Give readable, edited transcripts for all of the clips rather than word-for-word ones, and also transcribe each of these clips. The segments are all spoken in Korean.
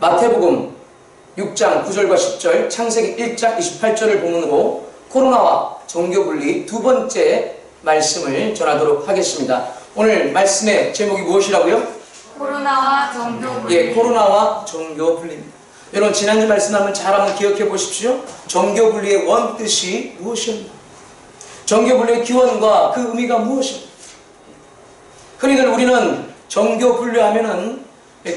마태복음 6장 9절과 10절, 창세기 1장 28절을 본문으로 코로나와 종교분리 두 번째 말씀을 전하도록 하겠습니다. 오늘 말씀의 제목이 무엇이라고요? 코로나와 종교분리. 예, 코로나와 종교분리입니다. 여러분, 지난주 말씀 한번 잘 한번 기억해 보십시오. 종교분리의 원뜻이 무엇입니까? 종교분리의 기원과 그 의미가 무엇입니까? 흔히들 우리는 종교분리하면은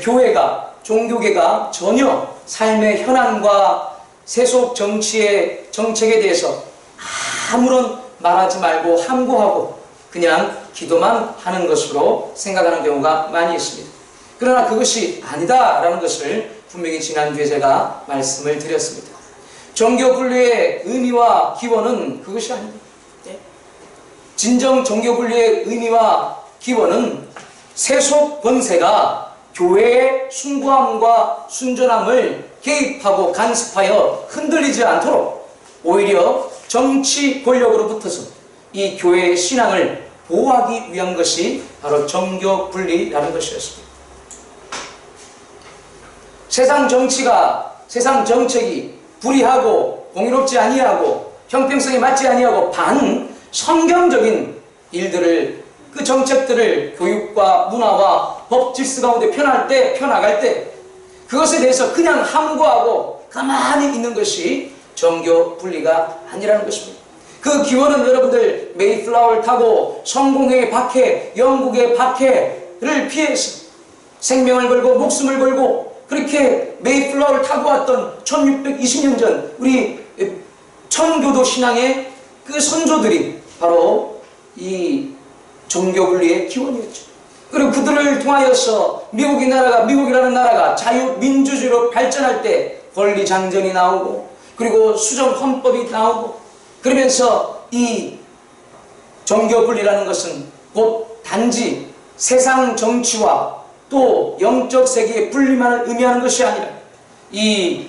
교회가, 종교계가 전혀 삶의 현안과 세속 정치의 정책에 대해서 아무런 말하지 말고 함구하고 그냥 기도만 하는 것으로 생각하는 경우가 많이 있습니다. 그러나 그것이 아니다라는 것을 분명히 지난주에 제가 말씀을 드렸습니다. 종교분리의 의미와 기원은 그것이 아닙니다. 진정 종교분리의 의미와 기원은 세속 권세가 교회의 숭고함과 순전함을 개입하고 간섭하여 흔들리지 않도록 오히려 정치 권력으로부터서 이 교회의 신앙을 보호하기 위한 것이 바로 종교분리라는 것이었습니다. 세상 정치가, 세상 정책이 불의하고 공의롭지 아니하고 형평성에 맞지 아니하고 반성경적인 일들을, 그 정책들을 교육과 문화와 법 질서 가운데 펴나갈 때 그것에 대해서 그냥 함구하고 가만히 있는 것이 종교분리가 아니라는 것입니다. 그 기원은 여러분들 메이플라워를 타고 성공의 박해, 영국의 박해를 피해서 생명을 걸고 목숨을 걸고 그렇게 메이플라워를 타고 왔던 1620년 전 우리 천교도 신앙의 그 선조들이 바로 이 종교분리의 기원이었죠. 그리고 그들을 통하여서 미국이라는 나라가 자유민주주의로 발전할 때 권리장전이 나오고 그리고 수정헌법이 나오고 그러면서 이 종교분리라는 것은 곧 단지 세상 정치와 또 영적 세계의 분리만을 의미하는 것이 아니라 이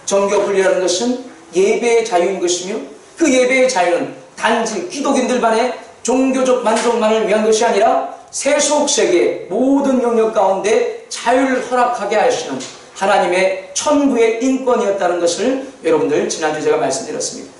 종교분리라는 것은 예배의 자유인 것이며 그 예배의 자유는 단지 기독인들만의 종교적 만족만을 위한 것이 아니라 세속 세계의 모든 영역 가운데 자유를 허락하게 하시는 하나님의 천부의 인권이었다는 것을 여러분들 지난주 제가 말씀드렸습니다.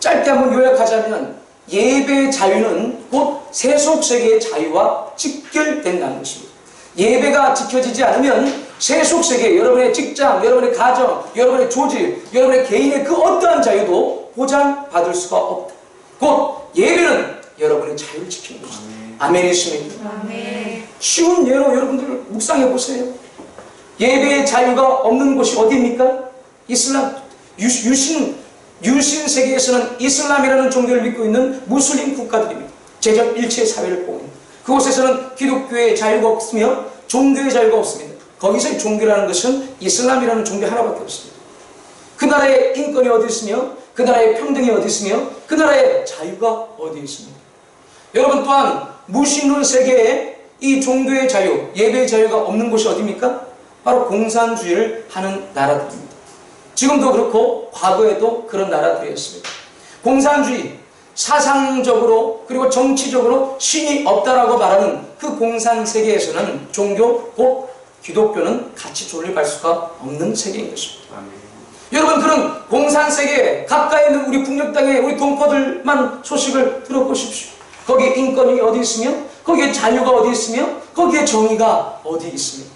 짧게 한번 요약하자면 예배의 자유는 곧 세속 세계의 자유와 직결된다는 것입니다. 예배가 지켜지지 않으면 세속 세계, 여러분의 직장, 여러분의 가정, 여러분의 조직, 여러분의 개인의 그 어떠한 자유도 보장받을 수가 없다. 곧 예배는 여러분의 자유를 지키는 것입니다. 아멘이십니까? 아멘. 쉬운 예로 여러분들 묵상해 보세요. 예배의 자유가 없는 곳이 어디입니까? 이슬람, 유신 세계에서는 이슬람이라는 종교를 믿고 있는 무슬림 국가들입니다. 제적 일체의 사회를 보고 있는 그곳에서는 기독교의 자유가 없으며 종교의 자유가 없습니다. 거기서의 종교라는 것은 이슬람이라는 종교 하나밖에 없습니다. 그 나라의 인권이 어디 있으며 그 나라의 평등이 어디 있으며 그 나라의 자유가 어디 있습니까? 여러분 또한 무신론 세계에 이 종교의 자유, 예배의 자유가 없는 곳이 어디입니까? 바로 공산주의를 하는 나라들입니다. 지금도 그렇고 과거에도 그런 나라들이었습니다. 공산주의, 사상적으로 그리고 정치적으로 신이 없다라고 말하는 그 공산 세계에서는 종교, 곧 기독교는 같이 존립할 수가 없는 세계인 것입니다. 여러분, 그런 공산 세계 가까이 있는 우리 북녘 땅의 우리 동포들만 소식을 들어보십시오. 거기에 인권이 어디 있으며 거기에 자유가 어디 있으며 거기에 정의가 어디 있습니까?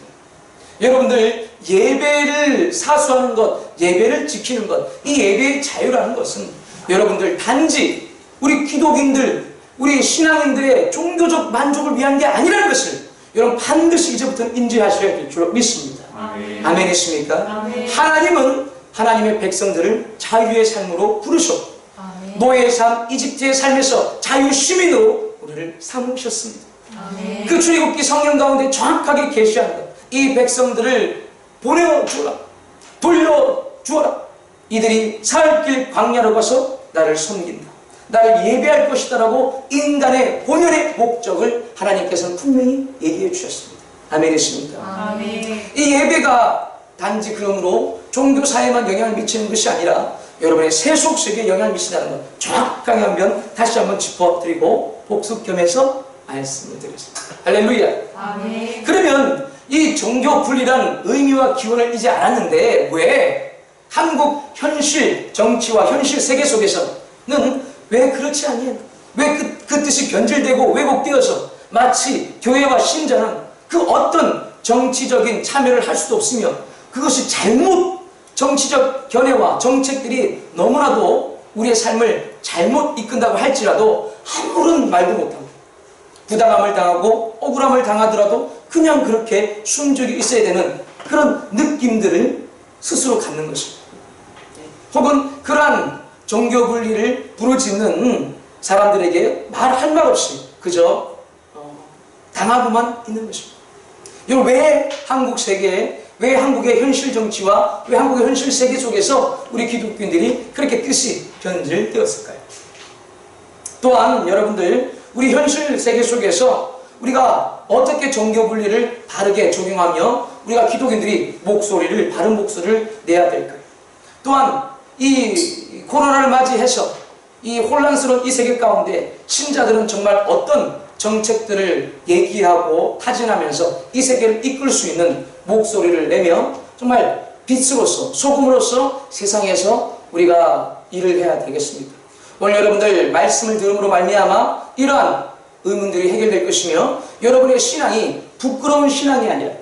여러분들, 예배를 사수하는 것, 예배를 지키는 것, 이 예배의 자유라는 것은 여러분들 단지 우리 기독인들, 우리 신앙인들의 종교적 만족을 위한 게 아니라는 것을 여러분 반드시 이제부터는 인지하셔야 될 줄 믿습니다. 아멘이십니까? 아멘. 하나님은 하나님의 백성들을 자유의 삶으로 부르셨고 노예의 삶, 이집트의 삶에서 자유 시민으로 우리를 삼으셨습니다. 아멘. 그 출애굽기 성경 가운데 정확하게 계시한 것, 이 백성들을 보내주어라, 돌려주어라. 이들이 살 길 광야로 가서 나를 섬긴다, 나를 예배할 것이다 라고 인간의 본연의 목적을 하나님께서는 분명히 얘기해 주셨습니다. 아멘이십니까? 아멘. 이 예배가 단지 그러므로 종교사회만 영향을 미치는 것이 아니라 여러분의 세속 세계에 영향을 미친다는 것 정확하게 한번 다시 한번 짚어드리고 복습 겸해서 말씀을 드렸습니다. 할렐루야. 아멘. 그러면 이 종교 분리란 의미와 기원을 잊지 않았는데 왜 한국 현실 정치와 현실 세계 속에서는 왜 그렇지 아니에요? 왜 그 뜻이 변질되고 왜곡되어서 마치 교회와 신자는 그 어떤 정치적인 참여를 할 수도 없으며 그것이 잘못 정치적 견해와 정책들이 너무나도 우리의 삶을 잘못 이끈다고 할지라도 아무런 말도 못하고 부당함을 당하고 억울함을 당하더라도 그냥 그렇게 순종이 있어야 되는 그런 느낌들을 스스로 갖는 것입니다. 혹은 그러한 종교 분리를 부르짖는 사람들에게 말할 말 없이 그저 당하고만 있는 것입니다. 여러분, 왜 한국 세계에, 왜 한국의 현실 정치와 왜 한국의 현실 세계 속에서 우리 기독교인들이 그렇게 뜻이 변질되었을까요? 또한 여러분들, 우리 현실 세계 속에서 우리가 어떻게 종교 분리를 바르게 적용하며 우리가 기독인들이 목소리를, 바른 목소리를 내야 될까요? 또한 이 코로나를 맞이해서 이 혼란스러운 이 세계 가운데 신자들은 정말 어떤 정책들을 얘기하고 타진하면서 이 세계를 이끌 수 있는 목소리를 내며 정말 빛으로서, 소금으로서 세상에서 우리가 일을 해야 되겠습니다. 오늘 여러분들 말씀을 들음으로 말미암아 이러한 의문들이 해결될 것이며 여러분의 신앙이 부끄러운 신앙이 아니라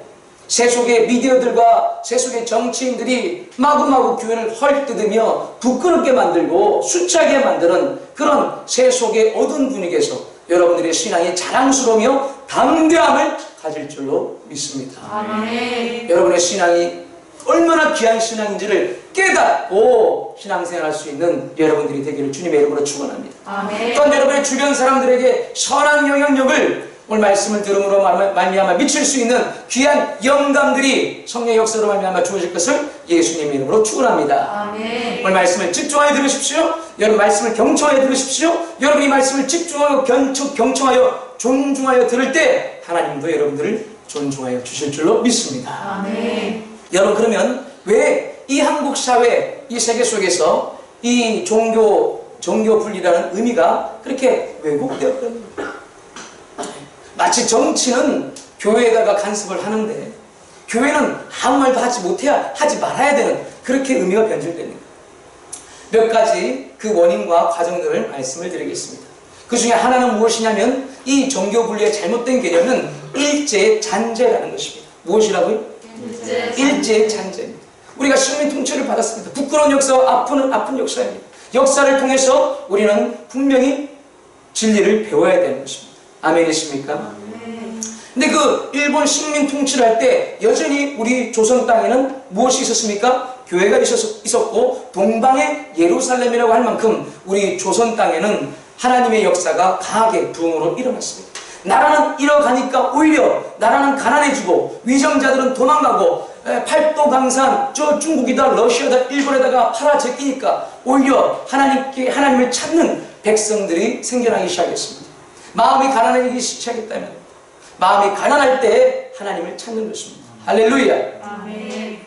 세속의 미디어들과 세속의 정치인들이 마구마구 교회를 헐뜯으며 부끄럽게 만들고 수치하게 만드는 그런 세속의 어두운 분위기에서 여러분들의 신앙이 자랑스러우며 담대함을 가질 줄로 믿습니다. 아멘. 여러분의 신앙이 얼마나 귀한 신앙인지를 깨닫고 신앙생활할 수 있는 여러분들이 되기를 주님의 이름으로 축원합니다. 아멘. 또한 여러분의 주변 사람들에게 선한 영향력을 오늘 말씀을 들음으로 말미암아 미칠 수 있는 귀한 영감들이 성령의 역사로 말미암아 주어질 것을 예수님의 이름으로 축원합니다. 아멘. 오늘 말씀을 집중하여 들으십시오. 여러분 말씀을 경청하여 들으십시오. 여러분이 말씀을 집중하여 경청하여 존중하여 들을 때 하나님도 여러분들을 존중하여 주실 줄로 믿습니다. 아멘. 여러분, 그러면 왜 이 한국 사회, 이 세계 속에서 이 종교 분리라는 의미가 그렇게 왜곡되었던 거예요? 마치 정치는 교회에다가 간섭을 하는데 교회는 아무 말도 하지 말아야 되는 그렇게 의미가 변질되는 거예요. 몇 가지 그 원인과 과정들을 말씀을 드리겠습니다. 그 중에 하나는 무엇이냐면 이 종교 분리의 잘못된 개념은 일제 잔재라는 것입니다. 무엇이라고요? 일제 잔재입니다. 우리가 식민 통치를 받았습니다. 부끄러운 역사와 아픈 역사입니다. 역사를 통해서 우리는 분명히 진리를 배워야 되는 것입니다. 아멘이십니까? 근데 그 일본 식민 통치를 할 때 여전히 우리 조선 땅에는 무엇이 있었습니까? 교회가 있었고 동방의 예루살렘이라고 할 만큼 우리 조선 땅에는 하나님의 역사가 강하게 부흥으로 일어났습니다. 나라는 잃어가니까 오히려 나라는 가난해지고 위정자들은 도망가고 팔도 강산 저 중국이다 러시아다 일본에다가 팔아 제끼니까 오히려 하나님을 찾는 백성들이 생겨나기 시작했습니다. 마음이 가난해지기 시작했다면 마음이 가난할 때 하나님을 찾는 것입니다. 할렐루야. 아멘.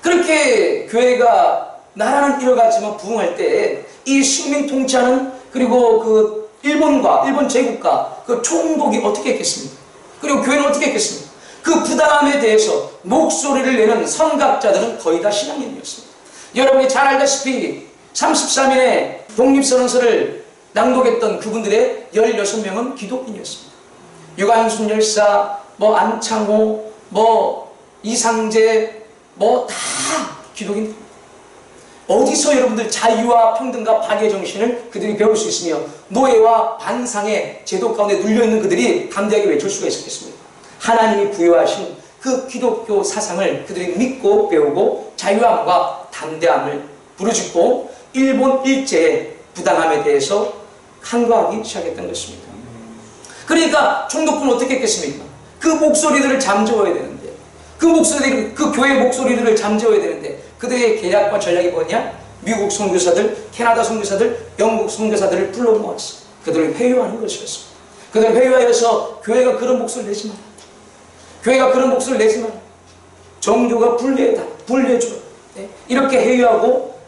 그렇게 교회가 나라는 잃어갔지만 부흥할 때 이 식민 통치하는 그리고 그 일본 제국과 그 총독이 어떻게 했겠습니까? 그리고 교회는 어떻게 했겠습니까? 그 부당함에 대해서 목소리를 내는 선각자들은 거의 다 신앙인이었습니다. 여러분이 잘 알다시피 33인의 독립선언서를 낭독했던 그분들의 16명은 기독인이었습니다. 유관순 열사, 안창호, 이상재, 다 기독인. 어디서 여러분들 자유와 평등과 박의 정신을 그들이 배울 수 있으며 노예와 반상의 제도 가운데 눌려있는 그들이 담대하게 외칠 수가 있었겠습니까? 하나님이 부여하신 그 기독교 사상을 그들이 믿고 배우고 자유함과 담대함을 부르짖고 일본 일제의 부당함에 대해서 항거하기 시작했던 것입니다. 그러니까 총독부는 어떻게 했겠습니까? 그 목소리들을 잠재워야 되는데 그 교회의 목소리들을 잠재워야 되는데 그들의 계략과 전략이 뭐냐? 미국 선교사들, 캐나다 선교사들, 영국 선교사들을 불러 모았어. 그들을 회유하는 것이었어. 그들을 회유하여서 교회가 그런 목소리를 내지 마라. 교회가 그런 목소리를 내지 마라. 종교가 분리해줘. 네? 이렇게 회유하고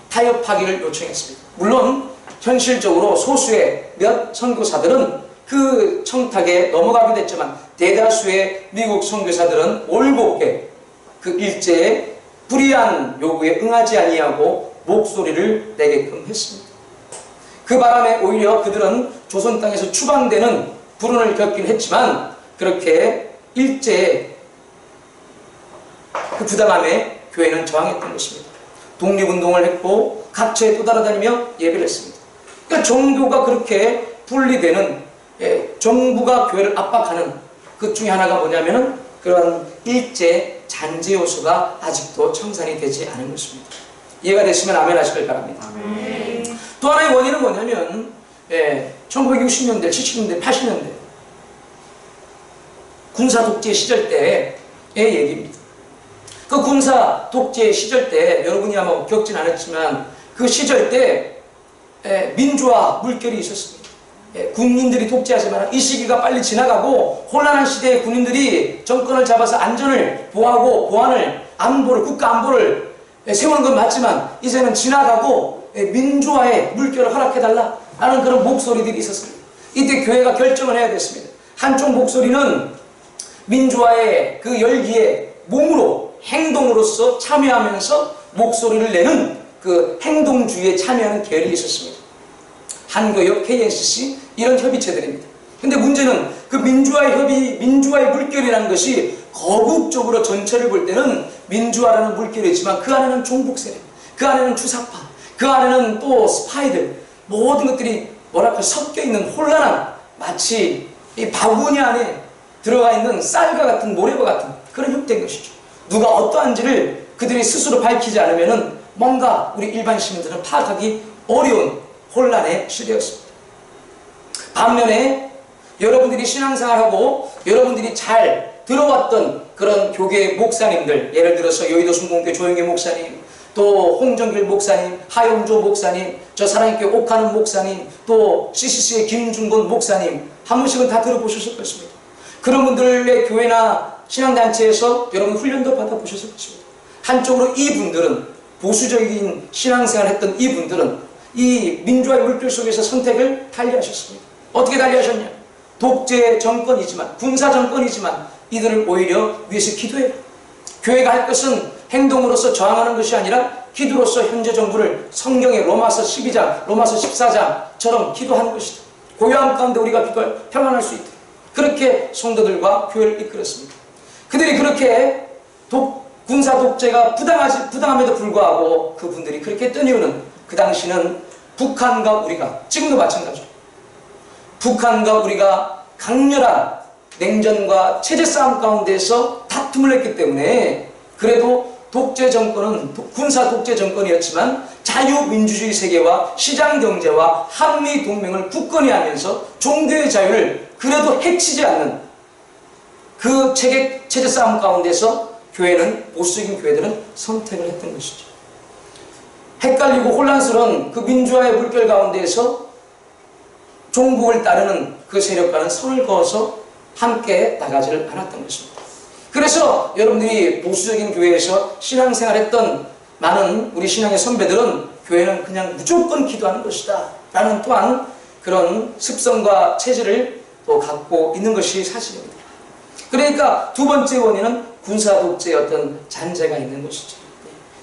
타협하기를 요청했습니다. 물론 현실적으로 소수의 몇 선교사들은 그 청탁에 넘어가게 됐지만 대다수의 미국 선교사들은 올곧게 그 일제의 불의한 요구에 응하지 아니하고 목소리를 내게끔 했습니다. 그 바람에 오히려 그들은 조선 땅에서 추방되는 불운을 겪긴 했지만 그렇게 일제의 그 부당함에 교회는 저항했던 것입니다. 독립운동을 했고 각처에 떠돌아다니며 예배를 했습니다. 그러니까 종교가 그렇게 분리되는, 정부가 교회를 압박하는 그 중에 하나가 뭐냐면은 그런 일제 잔재 요소가 아직도 청산이 되지 않은 것입니다. 이해가 되시면 아멘 하시길 바랍니다. 또 하나의 원인은 뭐냐면 1960년대, 70년대, 80년대 군사 독재 시절 때의 얘기입니다. 그 군사 독재 시절 때 여러분이 아마 겪진 않았지만 그 시절 때 민주화 물결이 있었습니다. 군인들이 독재하지만 이 시기가 빨리 지나가고 혼란한 시대에 군인들이 정권을 잡아서 안전을 보호하고 보안을, 안보를, 국가 안보를 세우는 건 맞지만 이제는 지나가고 민주화의 물결을 허락해달라 하는 그런 목소리들이 있었습니다. 이때 교회가 결정을 해야 됐습니다. 한쪽 목소리는 민주화의 그 열기에 몸으로, 행동으로서 참여하면서 목소리를 내는 그 행동주의에 참여하는 계열이 있었습니다. 한교협, KNCC 이런 협의체들입니다. 근데 문제는 그 민주화의 물결이라는 것이 거국적으로 전체를 볼 때는 민주화라는 물결이 있지만 그 안에는 종북세력, 그 안에는 주사파, 그 안에는 또 스파이들, 모든 것들이 뭐랄까 섞여 있는 혼란한, 마치 이 바구니 안에 들어가 있는 쌀과 같은, 모래와 같은 그런 형태인 것이죠. 누가 어떠한지를 그들이 스스로 밝히지 않으면은 뭔가 우리 일반 시민들은 파악하기 어려운 혼란의 시대였습니다. 반면에 여러분들이 신앙생활하고 여러분들이 잘 들어왔던 그런 교계 목사님들, 예를 들어서 여의도 순복음교회 조영기 목사님, 또 홍정길 목사님, 하영조 목사님, 저 사랑교회 옥하는 목사님, 또 CCC의 김중건 목사님, 한 분씩은 다 들어보셨을 것입니다. 그런 분들의 교회나 신앙단체에서 여러분 훈련도 받아보셨을 것입니다. 한쪽으로 이분들은, 보수적인 신앙생활을 했던 이분들은 이 민주화의 물결 속에서 선택을 달리하셨습니다. 어떻게 달리하셨냐? 독재 정권이지만, 군사 정권이지만 이들을 오히려 위해서 기도해라. 교회가 할 것은 행동으로서 저항하는 것이 아니라 기도로서 현재 정부를 성경의 로마서 12장, 로마서 14장처럼 기도하는 것이다. 고요함 가운데 우리가 평안할 수 있도록 그렇게 성도들과 교회를 이끌었습니다. 그들이 그렇게 군사 독재가 부당함에도 불구하고 그분들이 그렇게 했던 이유는 그 당시는 북한과 우리가, 지금도 마찬가지로 북한과 우리가 강렬한 냉전과 체제 싸움 가운데서 다툼을 했기 때문에 그래도 독재 정권은 군사 독재 정권이었지만 자유민주주의 세계와 시장경제와 한미동맹을 굳건히 하면서 종교의 자유를 그래도 해치지 않는 그 체제 싸움 가운데서 교회는, 보수적인 교회들은 선택을 했던 것이죠. 헷갈리고 혼란스러운 그 민주화의 물결 가운데에서 종국을 따르는 그 세력과는 선을 그어서 함께 나가지를 않았던 것입니다. 그래서 여러분들이 보수적인 교회에서 신앙생활했던 많은 우리 신앙의 선배들은 교회는 그냥 무조건 기도하는 것이다 라는 또한 그런 습성과 체질을 또 갖고 있는 것이 사실입니다. 그러니까 두 번째 원인은 군사 독재의 어떤 잔재가 있는 것이죠.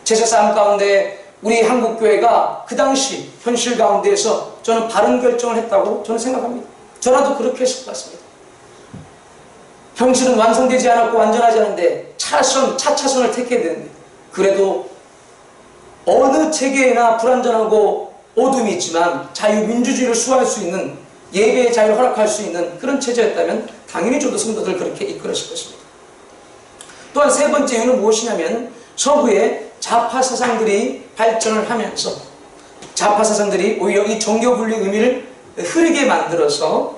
제사 싸움 가운데 우리 한국교회가 그 당시 현실 가운데에서 저는 바른 결정을 했다고 저는 생각합니다. 저라도 그렇게 했을 것 같습니다. 현실은 완성되지 않았고 완전하지 않은데 차차선을 택해야 되는데 그래도 어느 체계에나 불완전하고 어둠이 있지만 자유민주주의를 수호할 수 있는, 예배의 자유를 허락할 수 있는 그런 체제였다면 당연히 저도 성도들 그렇게 이끌었을 것입니다. 또한 세 번째 이유는 무엇이냐면 서구의 좌파 사상들이 발전을 하면서 좌파 사상들이 오히려 이 정교분리 의미를 흐르게 만들어서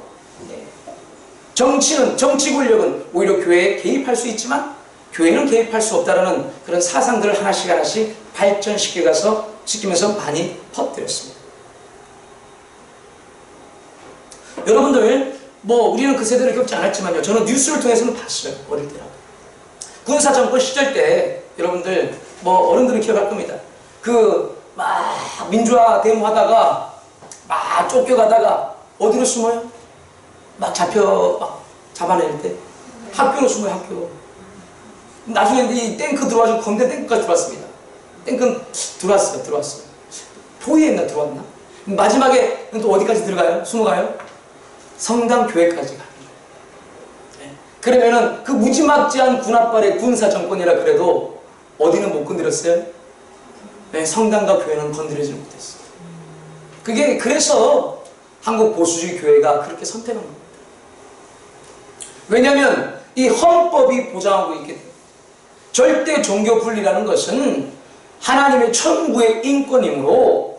정치 권력은 오히려 교회에 개입할 수 있지만 교회는 개입할 수 없다라는 그런 사상들을 하나씩 발전시키면서 많이 퍼뜨렸습니다. 여러분들 우리는 그 세대를 겪지 않았지만요, 저는 뉴스를 통해서는 봤어요. 어릴 때라고 군사정권 시절 때 여러분들 어른들은 기억할 겁니다. 막 민주화 데모하다가 막 쫓겨가다가 어디로 숨어요? 막 잡아낼 때 학교로 숨어요, 학교. 나중에 이 탱크 들어와서 건대 탱크까지 들어왔습니다. 탱크는 들어왔어요. 포위했나 들어왔나? 마지막에 또 어디까지 들어가요? 숨어가요? 성당 교회까지 가요. 그러면은 그 무지막지한 군합발의 군사 정권이라 그래도 어디는 못 건드렸어요? 네, 성당과 교회는 건드리지 못했어요. 그게 그래서 한국 보수주의 교회가 그렇게 선택한 겁니다. 왜냐하면 이 헌법이 보장하고 있기 때문에 절대 종교 분리라는 것은 하나님의 천국의 인권이므로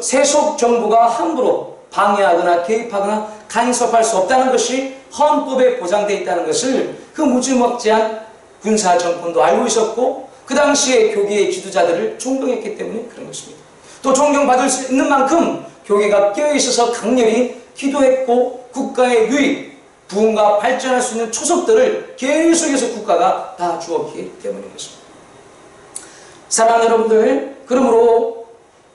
세속 정부가 함부로 방해하거나 개입하거나 간섭할 수 없다는 것이 헌법에 보장되어 있다는 것을 그 무지막지한 군사 정권도 알고 있었고 그 당시에 교계의 지도자들을 존경했기 때문에 그런 것입니다. 또 존경받을 수 있는 만큼 교계가 깨어있어서 강렬히 기도했고 국가의 유익, 부흥과 발전할 수 있는 초석들을 계속해서 국가가 다 주었기 때문인 것입니다. 사랑하는 여러분들, 그러므로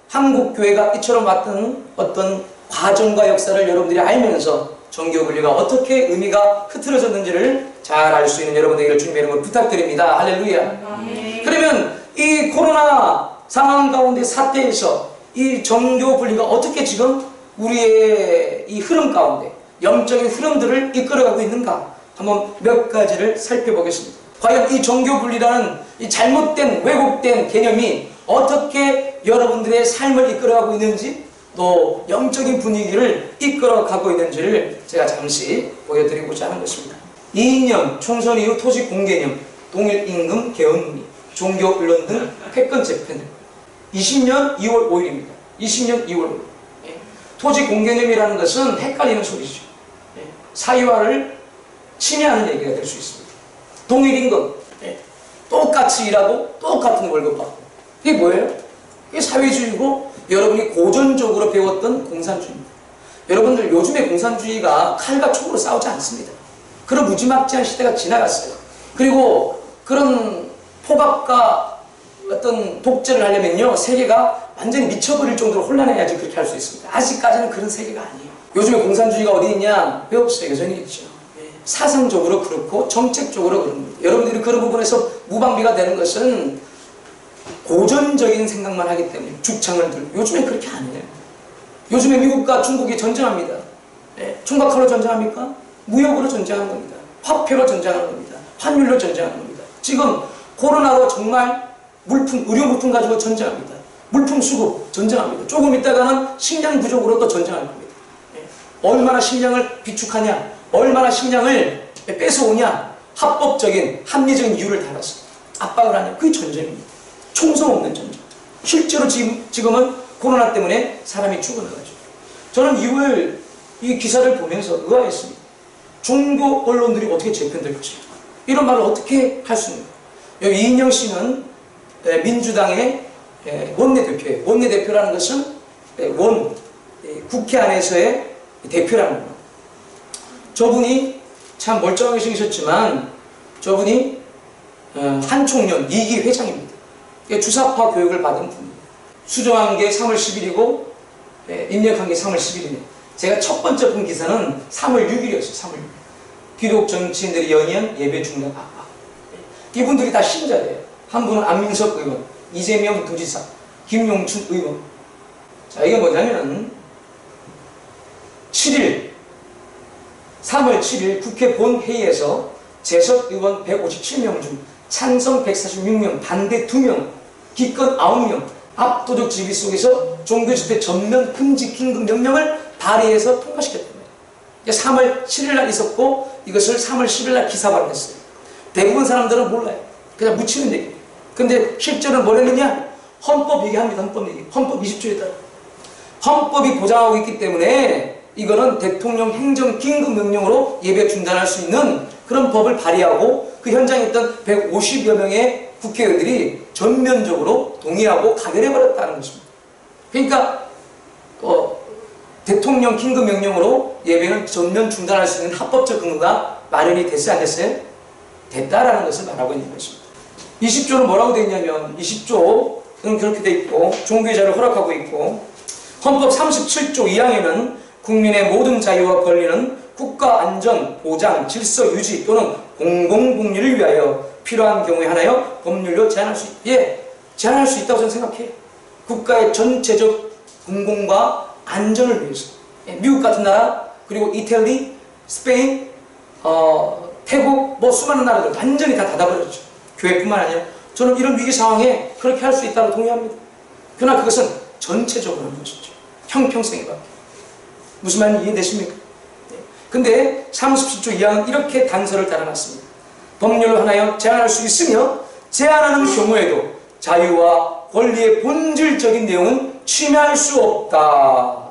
한국교회가 이처럼 왔던 어떤 과정과 역사를 여러분들이 알면서 정교분리가 어떻게 의미가 흐트러졌는지를 잘 알 수 있는 여러분들에게 주님의 이름으로 부탁드립니다. 할렐루야. 그러면 이 코로나 상황 가운데 사태에서 이 정교분리가 어떻게 지금 우리의 이 흐름 가운데 영적인 흐름들을 이끌어가고 있는가 한번 몇 가지를 살펴보겠습니다. 과연 이 정교분리라는 이 잘못된 왜곡된 개념이 어떻게 여러분들의 삶을 이끌어가고 있는지 또 영적인 분위기를 이끌어가고 있는지를 제가 잠시 보여드리고자 하는 것입니다. 이인영, 총선 이후 토지 공개념, 동일임금 개헌문의, 종교언론 등 패권 재편 20년 2월 5일입니다. 20년 2월 5일. 토지 공개념이라는 것은 헷갈리는 소리죠. 사유화를 침해하는 얘기가 될 수 있습니다. 동일임금, 똑같이 일하고 똑같은 월급 받고. 이게 뭐예요? 이게 사회주의고 여러분이 고전적으로 배웠던 공산주의입니다. 여러분들 요즘의 공산주의가 칼과 총으로 싸우지 않습니다. 그런 무지막지한 시대가 지나갔어요. 그리고 그런 포갑과 어떤 독재를 하려면요 세계가 완전히 미쳐버릴 정도로 혼란해야지 그렇게 할 수 있습니다. 아직까지는 그런 세계가 아니에요. 요즘에 공산주의가 어디 있냐? 왜 없어요? 여전히 있죠. 사상적으로 그렇고 정책적으로 그런 겁니다. 여러분들이 그런 부분에서 무방비가 되는 것은 고전적인 생각만 하기 때문에 죽창을 들고 요즘에 그렇게 안 해요. 요즘에 미국과 중국이 전쟁합니다. 총각칼로 전쟁합니까? 무역으로 전쟁하는 겁니다. 화폐로 전쟁하는 겁니다. 환율로 전쟁하는 겁니다. 지금 코로나로 정말 물품, 의료 물품 가지고 전쟁합니다. 물품 수급 전쟁합니다. 조금 있다가는 식량 부족으로 또 전쟁할 겁니다. 얼마나 식량을 비축하냐, 얼마나 식량을 뺏어오냐, 합법적인 합리적인 이유를 달아서 압박을 하냐, 그게 전쟁입니다. 총성 없는 전쟁. 실제로 지금은 코로나 때문에 사람이 죽어나가죠. 저는 2월 이 기사를 보면서 의아했습니다. 종교 언론들이 어떻게 재편될 것인가, 이런 말을 어떻게 할 수 있는가. 여기 이인영 씨는 민주당의 원내대표예요. 원내대표라는 것은 국회 안에서의 대표라는 겁니다. 저분이 참 멀쩡하게 생기셨지만 저분이 한총련 2기 회장입니다. 주사파 교육을 받은 분입니다. 수정한 게 3월 10일이고 입력한 게 3월 10일이네요. 제가 첫 번째 본 기사는 3월 6일이었어요. 3월 6일. 기독 정치인들이 연이은 예배 중단 압박. 이분들이 다 신자예요. 한 분은 안민석 의원, 이재명 도지사, 김용춘 의원. 자, 이게 뭐냐면 3월 7일 국회 본회의에서 재석 의원 157명 중 찬성 146명, 반대 2명, 기권 9명, 압도적 지지 속에서 종교집회 전면 금지 긴급 명령을 발의해서 통과시켰답니다. 3월 7일 날 있었고 이것을 3월 10일 날 기사 발표했어요. 대부분 사람들은 몰라요. 그냥 묻히는 얘기예요. 근데 실제로는 뭘 했느냐? 헌법 얘기합니다. 헌법 얘기. 헌법 20조에 따라. 헌법이 보장하고 있기 때문에 이거는 대통령 행정 긴급 명령으로 예배 중단할 수 있는 그런 법을 발의하고 그 현장에 있던 150여 명의 국회의원들이 전면적으로 동의하고 가결해버렸다는 것입니다. 그러니까 대통령 긴급 명령으로 예배는 전면 중단할 수 있는 합법적 근거가 마련이 됐어요? 안 됐어요? 됐다라는 것을 말하고 있는 것입니다. 20조는 뭐라고 되어 있냐면 20조는 그렇게 되어 있고 종교제를 허락하고 있고 헌법 37조 2항에는 국민의 모든 자유와 권리는 국가 안전, 보장, 질서 유지 또는 공공복리를 위하여 필요한 경우에 하나여 법률로 제한할 수 있다고 저는 생각해요. 국가의 전체적 공공과 안전을 위해서. 미국 같은 나라, 그리고 이태리, 스페인, 태국, 뭐 수많은 나라들 완전히 다 닫아버렸죠. 교회뿐만 아니라. 저는 이런 위기 상황에 그렇게 할 수 있다고 동의합니다. 그러나 그것은 전체적으로 하는 것이죠. 형평성에 맞게. 무슨 말인지 이해되십니까? 근데 37조 2항은 이렇게 단서를 달아놨습니다. 법률로 하나여 제한할 수 있으며 제한하는 경우에도 자유와 권리의 본질적인 내용은 침해할 수 없다.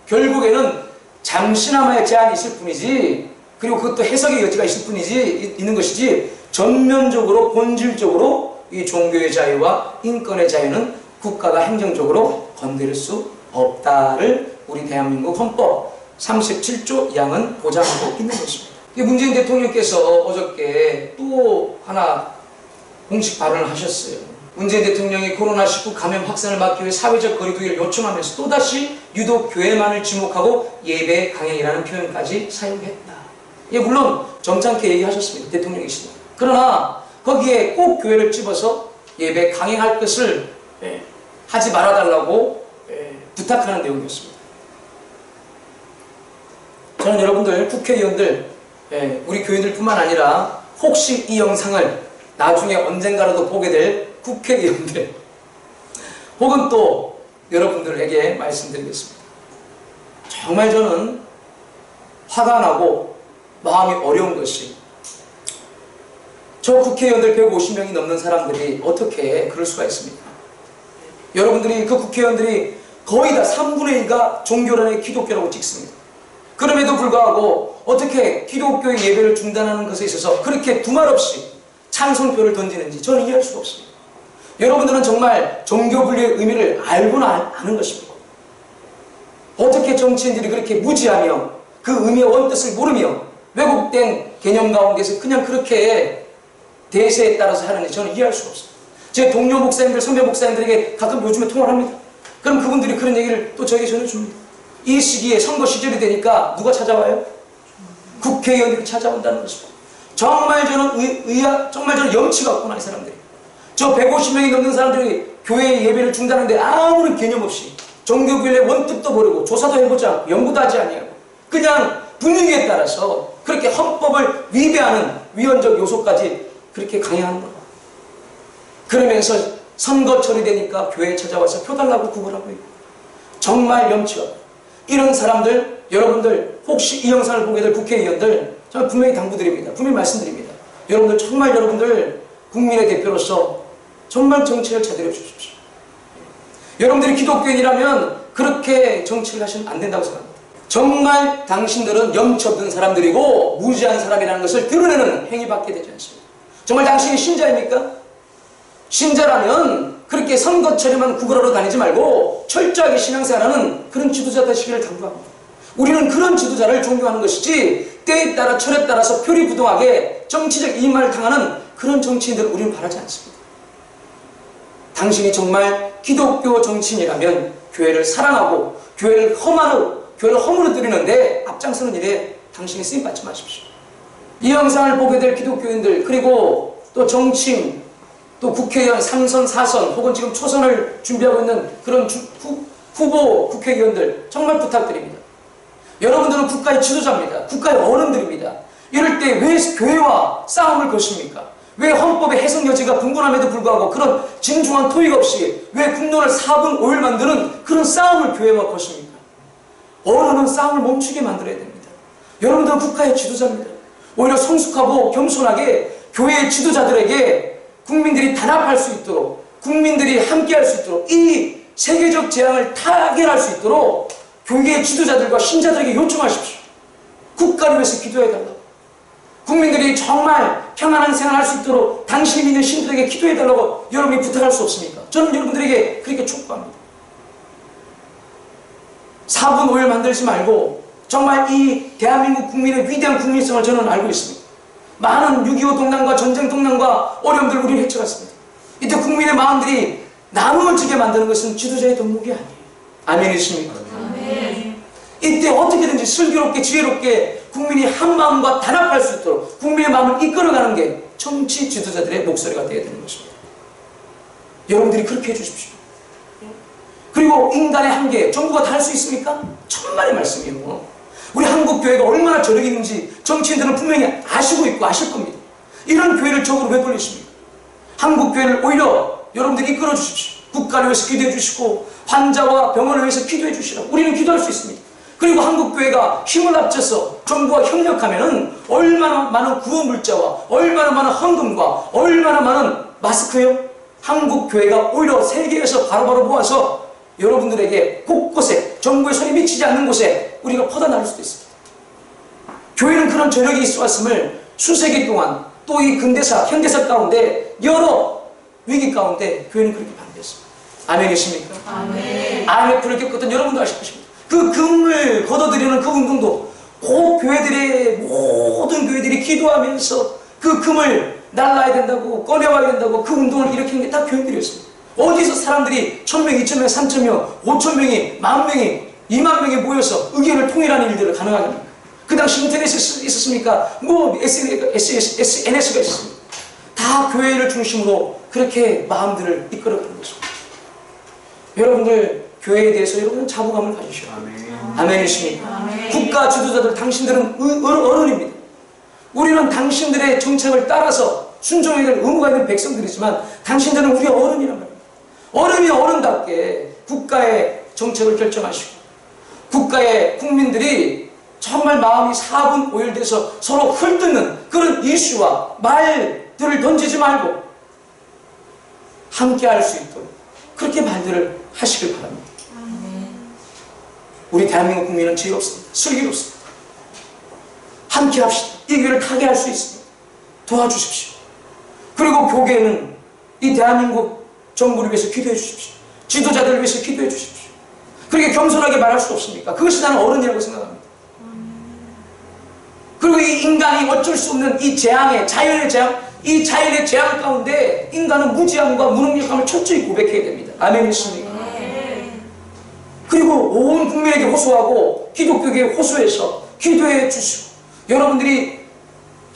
결국에는 잠시나마의 제한이 있을 뿐이지, 그리고 그것도 해석의 여지가 있는 것이지, 전면적으로 본질적으로 이 종교의 자유와 인권의 자유는 국가가 행정적으로 건드릴 수 없다를 우리 대한민국 헌법 37조 2항은 보장하고 있는 것입니다. 문재인 대통령께서 어저께 또 하나 공식 발언을 하셨어요. 문재인 대통령이 코로나19 감염 확산을 막기 위해 사회적 거리두기를 요청하면서 또다시 유독 교회만을 지목하고 예배 강행이라는 표현까지 사용했다. 물론 점잖게 얘기하셨습니다. 대통령이시다. 그러나 거기에 꼭 교회를 집어서 예배 강행할 것을 하지 말아달라고 부탁하는 내용이었습니다. 저는 여러분들, 국회의원들, 우리 교인들뿐만 아니라 혹시 이 영상을 나중에 언젠가라도 보게 될 국회의원들 혹은 또 여러분들에게 말씀드리겠습니다. 정말 저는 화가 나고 마음이 어려운 것이, 저 국회의원들 150명이 넘는 사람들이 어떻게 그럴 수가 있습니까? 여러분들이, 그 국회의원들이 거의 다 3분의 2가 종교란의 기독교라고 찍습니다. 그럼에도 불구하고 어떻게 기독교의 예배를 중단하는 것에 있어서 그렇게 두말 없이 찬송표를 던지는지 저는 이해할 수가 없습니다. 여러분들은 정말 종교분리의 의미를 알고나 아는 것입니다. 어떻게 정치인들이 그렇게 무지하며 그 의미의 원뜻을 모르며 왜곡된 개념 가운데서 그냥 그렇게 대세에 따라서 하는지 저는 이해할 수가 없습니다. 제 동료 목사님들, 선배 목사님들에게 가끔 요즘에 통화를 합니다. 그럼 그분들이 그런 얘기를 또 저에게 전해줍니다. 이 시기에 선거 시절이 되니까 누가 찾아와요? 국회의원들이 찾아온다는 것입니다. 정말 저는 염치가 없구나, 이 사람들이. 저 150명이 넘는 사람들이 교회 예배를 중단하는데 아무런 개념 없이 종교분리의 원뜻도 모르고 조사도 해보지 않고 연구도 하지 아니하고 그냥 분위기에 따라서 그렇게 헌법을 위배하는 위헌적 요소까지 그렇게 강행하는 거예요. 그러면서 선거철이 되니까 교회에 찾아와서 표 달라고 구걸하고 있고, 정말 염치가 없어요. 이런 사람들, 여러분들 혹시 이 영상을 보게 될 국회의원들 저는 분명히 당부드립니다. 분명히 말씀드립니다. 여러분들 정말 여러분들 국민의 대표로서 정말 정치를 제대로 해주십시오. 여러분들이 기독교인이라면 그렇게 정치를 하시면 안 된다고 생각합니다. 정말 당신들은 염치 없는 사람들이고 무지한 사람이라는 것을 드러내는 행위밖에 되지 않습니다. 정말 당신이 신자입니까? 신자라면 그렇게 선거철에만 구걸하러 다니지 말고 철저하게 신앙생활하는 그런 지도자 되시기를 당부합니다. 우리는 그런 지도자를 존경하는 것이지 때에 따라 철에 따라서 표리부동하게 정치적 이익만을 당하는 그런 정치인들을 우리는 바라지 않습니다. 당신이 정말 기독교 정치인이라면 교회를 사랑하고 교회를 허물어뜨리는데 앞장서는 일에 당신이 쓰임받지 마십시오. 이 영상을 보게 될 기독교인들, 그리고 또 정치인, 또 국회의원 3선, 4선 혹은 지금 초선을 준비하고 있는 그런 후보 국회의원들 정말 부탁드립니다. 여러분들은 국가의 지도자입니다. 국가의 어른들입니다. 이럴 때 왜 교회와 싸움을 거십니까? 왜 헌법의 해석 여지가 분분함에도 불구하고 그런 진중한 토익 없이 왜 국론을 4분 5일 만드는 그런 싸움을 교회와 거십니까? 어른은 싸움을 멈추게 만들어야 됩니다. 여러분들은 국가의 지도자입니다. 오히려 성숙하고 겸손하게 교회의 지도자들에게 국민들이 단합할 수 있도록, 국민들이 함께할 수 있도록, 이 세계적 재앙을 타결할 수 있도록 교회의 지도자들과 신자들에게 요청하십시오. 국가를 위해서 기도해달라고. 국민들이 정말 평안한 생활을 할 수 있도록 당신이 믿는 신들에게 기도해달라고 여러분이 부탁할 수 없습니까? 저는 여러분들에게 그렇게 촉구합니다. 4분 5일 만들지 말고 정말 이 대한민국 국민의 위대한 국민성을 저는 알고 있습니다. 많은 6.25 동남과 전쟁 동남과 어려움들 우리는 헤쳐갔습니다. 이때 국민의 마음들이 나누어지게 만드는 것은 지도자의 덕목이 아니에요. 아멘이십니까? 아멘. 이때 어떻게든지 슬기롭게 지혜롭게 국민이 한 마음과 단합할 수 있도록 국민의 마음을 이끌어가는 게 정치 지도자들의 목소리가 되어야 되는 것입니다. 여러분들이 그렇게 해주십시오. 그리고 인간의 한계, 정부가 다 할 수 있습니까? 천만의 말씀이에요. 우리 한국교회가 얼마나 저력이 있는지 정치인들은 분명히 아시고 있고 아실 겁니다. 이런 교회를 적으로 왜 돌리십니까? 한국교회를 오히려 여러분들이 이끌어 주십시오. 국가를 위해서 기도해 주시고 환자와 병원을 위해서 기도해 주시라고. 우리는 기도할 수 있습니다. 그리고 한국교회가 힘을 합쳐서 정부와 협력하면은 얼마나 많은 구호 물자와 얼마나 많은 헌금과 얼마나 많은 마스크요? 한국교회가 오히려 세계에서 바로바로 모아서 여러분들에게 곳곳에 정부의 손이 미치지 않는 곳에 우리가 퍼져나갈 수도 있습니다. 교회는 그런 저력이 있어 왔음을 수세기 동안 또 이 근대사, 현대사 가운데 여러 위기 가운데 교회는 그렇게 반대했습니다. 아멘이십니까? 아멘. IMF를 겪었던 여러분도 아실 것입니다. 그 금을 걷어들이는 그 운동도 그 교회들의 모든 교회들이 기도하면서 그 금을 날라야 된다고 꺼내와야 된다고 그 운동을 일으킨 게 다 교회들이었습니다. 어디서 사람들이 1000명, 2000명, 3000명, 5000명이, 10,000명이, 20,000명이 모여서 의견을 통일하는 일들을 가능하게 합니까? 그 당시 인터넷이 있었습니까? 뭐 SNS가 있었습니다. 다 교회를 중심으로 그렇게 마음들을 이끌어가는 것입니다. 여러분들 교회에 대해서 여러분은 자부감을 가지셔야 합니다. 아멘이십니까? 아멘. 국가 지도자들 당신들은 어른입니다. 우리는 당신들의 정책을 따라서 순종해야 될 의무가 있는 백성들이지만 당신들은 우리의 어른이란 말입니다. 어른이 어른답게 국가의 정책을 결정하시고 국가의 국민들이 정말 마음이 사분오열돼서 서로 헐뜯는 그런 이슈와 말들을 던지지 말고 함께 할 수 있도록 그렇게 말들을 하시길 바랍니다. 우리 대한민국 국민은 지혜롭습니다. 슬기롭습니다. 함께 합시다. 이 교회를 타게 할 수 있습니다. 도와주십시오. 그리고 교계는 이 대한민국 정부를 위해서 기도해 주십시오. 지도자들을 위해서 기도해 주십시오. 그렇게 겸손하게 말할 수 없습니까? 그것이 나는 어른이라고 생각합니다. 그리고 이 인간이 어쩔 수 없는 이 재앙의 자연의 재앙, 이 자연의 재앙 가운데 인간은 무지함과 무능력함을 철저히 고백해야 됩니다. 아멘이십니까? 그리고 온 국민에게 호소하고 기독교계에 호소해서 기도해 주시고 여러분들이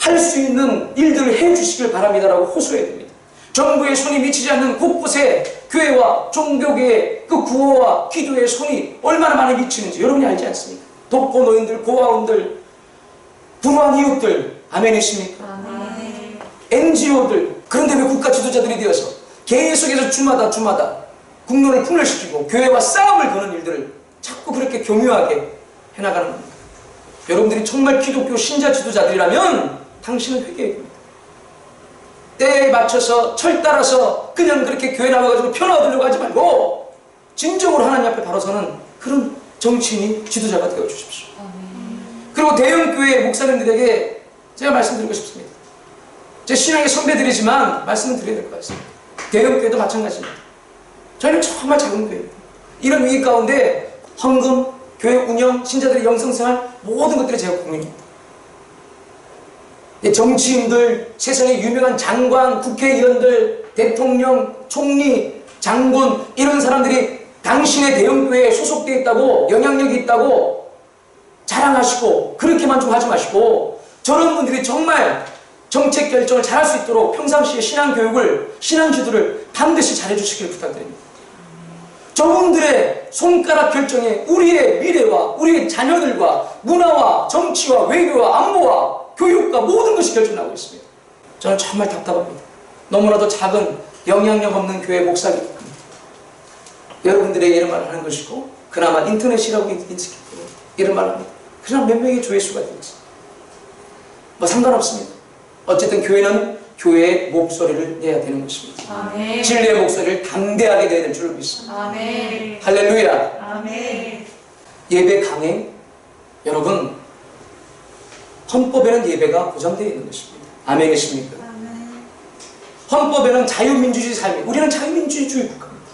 할 수 있는 일들을 해 주시길 바랍니다라고 호소해야 됩니다. 정부의 손이 미치지 않는 곳곳에 교회와 종교계의 그 구호와 기도의 손이 얼마나 많이 미치는지 여러분이 알지 않습니까? 독거 노인들, 고아원들, 불우한 이웃들, 아멘이십니까? 아멘. NGO들, 그런데 왜 국가 지도자들이 되어서 계속해서 주마다 국론을 분열시키고 교회와 싸움을 거는 일들을 자꾸 그렇게 교묘하게 해나가는 겁니다. 여러분들이 정말 기독교 신자 지도자들이라면 당신은 회개해야 됩니다. 때에 맞춰서 철 따라서 그냥 그렇게 교회 나와가지고 편화 얻으려고 하지 말고 진정으로 하나님 앞에 바로 서는 그런 정치인이 지도자가 되어주십시오. 그리고 대형교회 목사님들에게 제가 말씀드리고 싶습니다. 제 신앙의 선배들이지만 말씀을 드려야 될 것 같습니다. 대형교회도 마찬가지입니다. 저희는 정말 작은 교회입니다. 이런 위기 가운데 헌금, 교회 운영, 신자들의 영성생활 모든 것들이 제가 고민입니다. 정치인들, 세상의 유명한 장관, 국회의원들, 대통령, 총리, 장군 이런 사람들이 당신의 대형교회에 소속되어 있다고 영향력이 있다고 자랑하시고 그렇게만 좀 하지 마시고 저런 분들이 정말 정책 결정을 잘할 수 있도록 평상시에 신앙교육을, 신앙지도를 반드시 잘해주시길 부탁드립니다. 저분들의 손가락 결정에 우리의 미래와 우리의 자녀들과 문화와 정치와 외교와 안보와 교육과 모든 것이 결정나고 있습니다. 저는 정말 답답합니다. 너무나도 작은 영향력 없는 교회 목사이기 때문에 여러분들의 이런 말을 하는 것이고 그나마 인터넷이라고 인식했기 때문에 이런 말을 합니다. 그냥 몇 명의 조회수가 되겠습니다. 뭐 상관없습니다. 어쨌든 교회는 교회의 목소리를 내야 되는 것입니다. 아멘. 진리의 목소리를 담대하게 내야 될 줄을 믿습니다. 아멘. 할렐루야. 아멘. 예배 강행, 여러분 헌법에는 예배가 보장되어 있는 것입니다. 아멘이십니까? 아멘. 헌법에는 자유민주주의 삶이, 우리는 자유민주주의 국가입니다.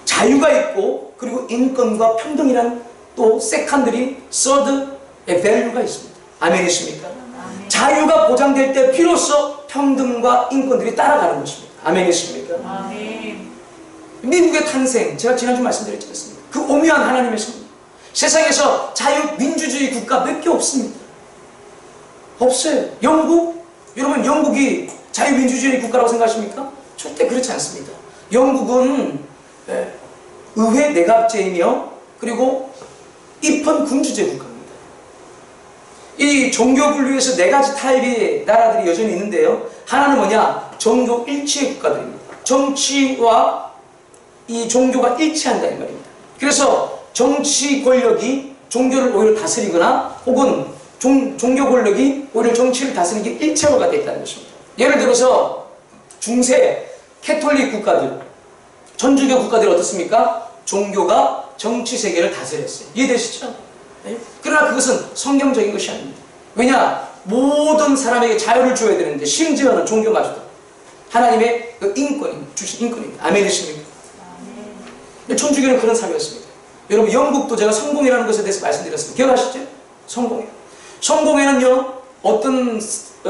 자유가 있고 그리고 인권과 평등이라는 또 세컨드리, 서드의 밸류가 있습니다. 아멘이십니까? 아멘. 자유가 보장될 때 비로소 평등과 인권들이 따라가는 것입니다. 아멘이십니까? 아멘. 미국의 탄생, 제가 지난주 말씀드렸지 않습니까? 그 오묘한 하나님의 섭리. 세상에서 자유민주주의 국가 몇 개 없습니다. 없어요. 영국? 여러분 영국이 자유민주주의 국가라고 생각하십니까? 절대 그렇지 않습니다. 영국은 의회 내각제이며 그리고 입헌 군주제 국가입니다. 이 종교 분류에서 네 가지 타입의 나라들이 여전히 있는데요. 하나는 뭐냐? 종교 일치의 국가들입니다. 정치와 이 종교가 일치한다 이 말입니다. 그래서 정치 권력이 종교를 오히려 다스리거나 혹은 종교 권력이 오히려 정치를 다스리기 일체화가 되어 있다는 것입니다. 예를 들어서 중세 캐톨릭 국가들, 천주교 국가들이 어떻습니까? 종교가 정치 세계를 다스렸어요. 이해되시죠? 네? 그러나 그것은 성경적인 것이 아닙니다. 왜냐? 모든 사람에게 자유를 줘야 되는데 심지어는 종교마저도 하나님의 그 주신 인권입니다. 아멘이십니까? 천주교는 그런 사회였습니다. 여러분 영국도 제가 성공이라는 것에 대해서 말씀드렸습니다. 기억하시죠? 성공이에요. 성공에는요 어떤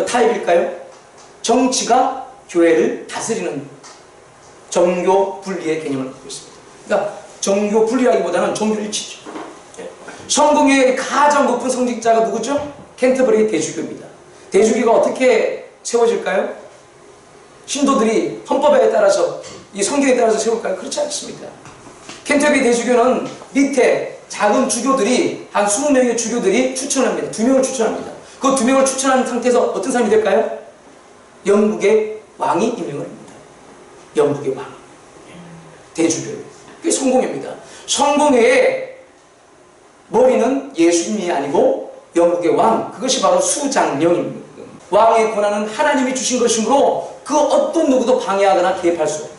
타입일까요? 정치가 교회를 다스리는 종교 분리의 개념을 갖고 있습니다. 그러니까 종교 분리하기보다는 종교 일치죠. 성공의 가장 높은 성직자가 누구죠? 캔터버리 대주교입니다. 대주교가 어떻게 세워질까요? 신도들이 헌법에 따라서 이 성경에 따라서 세울까요? 그렇지 않습니다. 캔터버리 대주교는 밑에 작은 주교들이 한 20명의 주교들이 추천합니다. 2명을 추천합니다. 그 2명을 추천한 상태에서 어떤 사람이 될까요? 영국의 왕이 임명을 합니다. 영국의 왕. 대주교. 그게 성공입니다. 성공회의 머리는 예수님이 아니고 영국의 왕. 그것이 바로 수장령입니다. 왕의 권한은 하나님이 주신 것이므로 그 어떤 누구도 방해하거나 개입할 수 없다.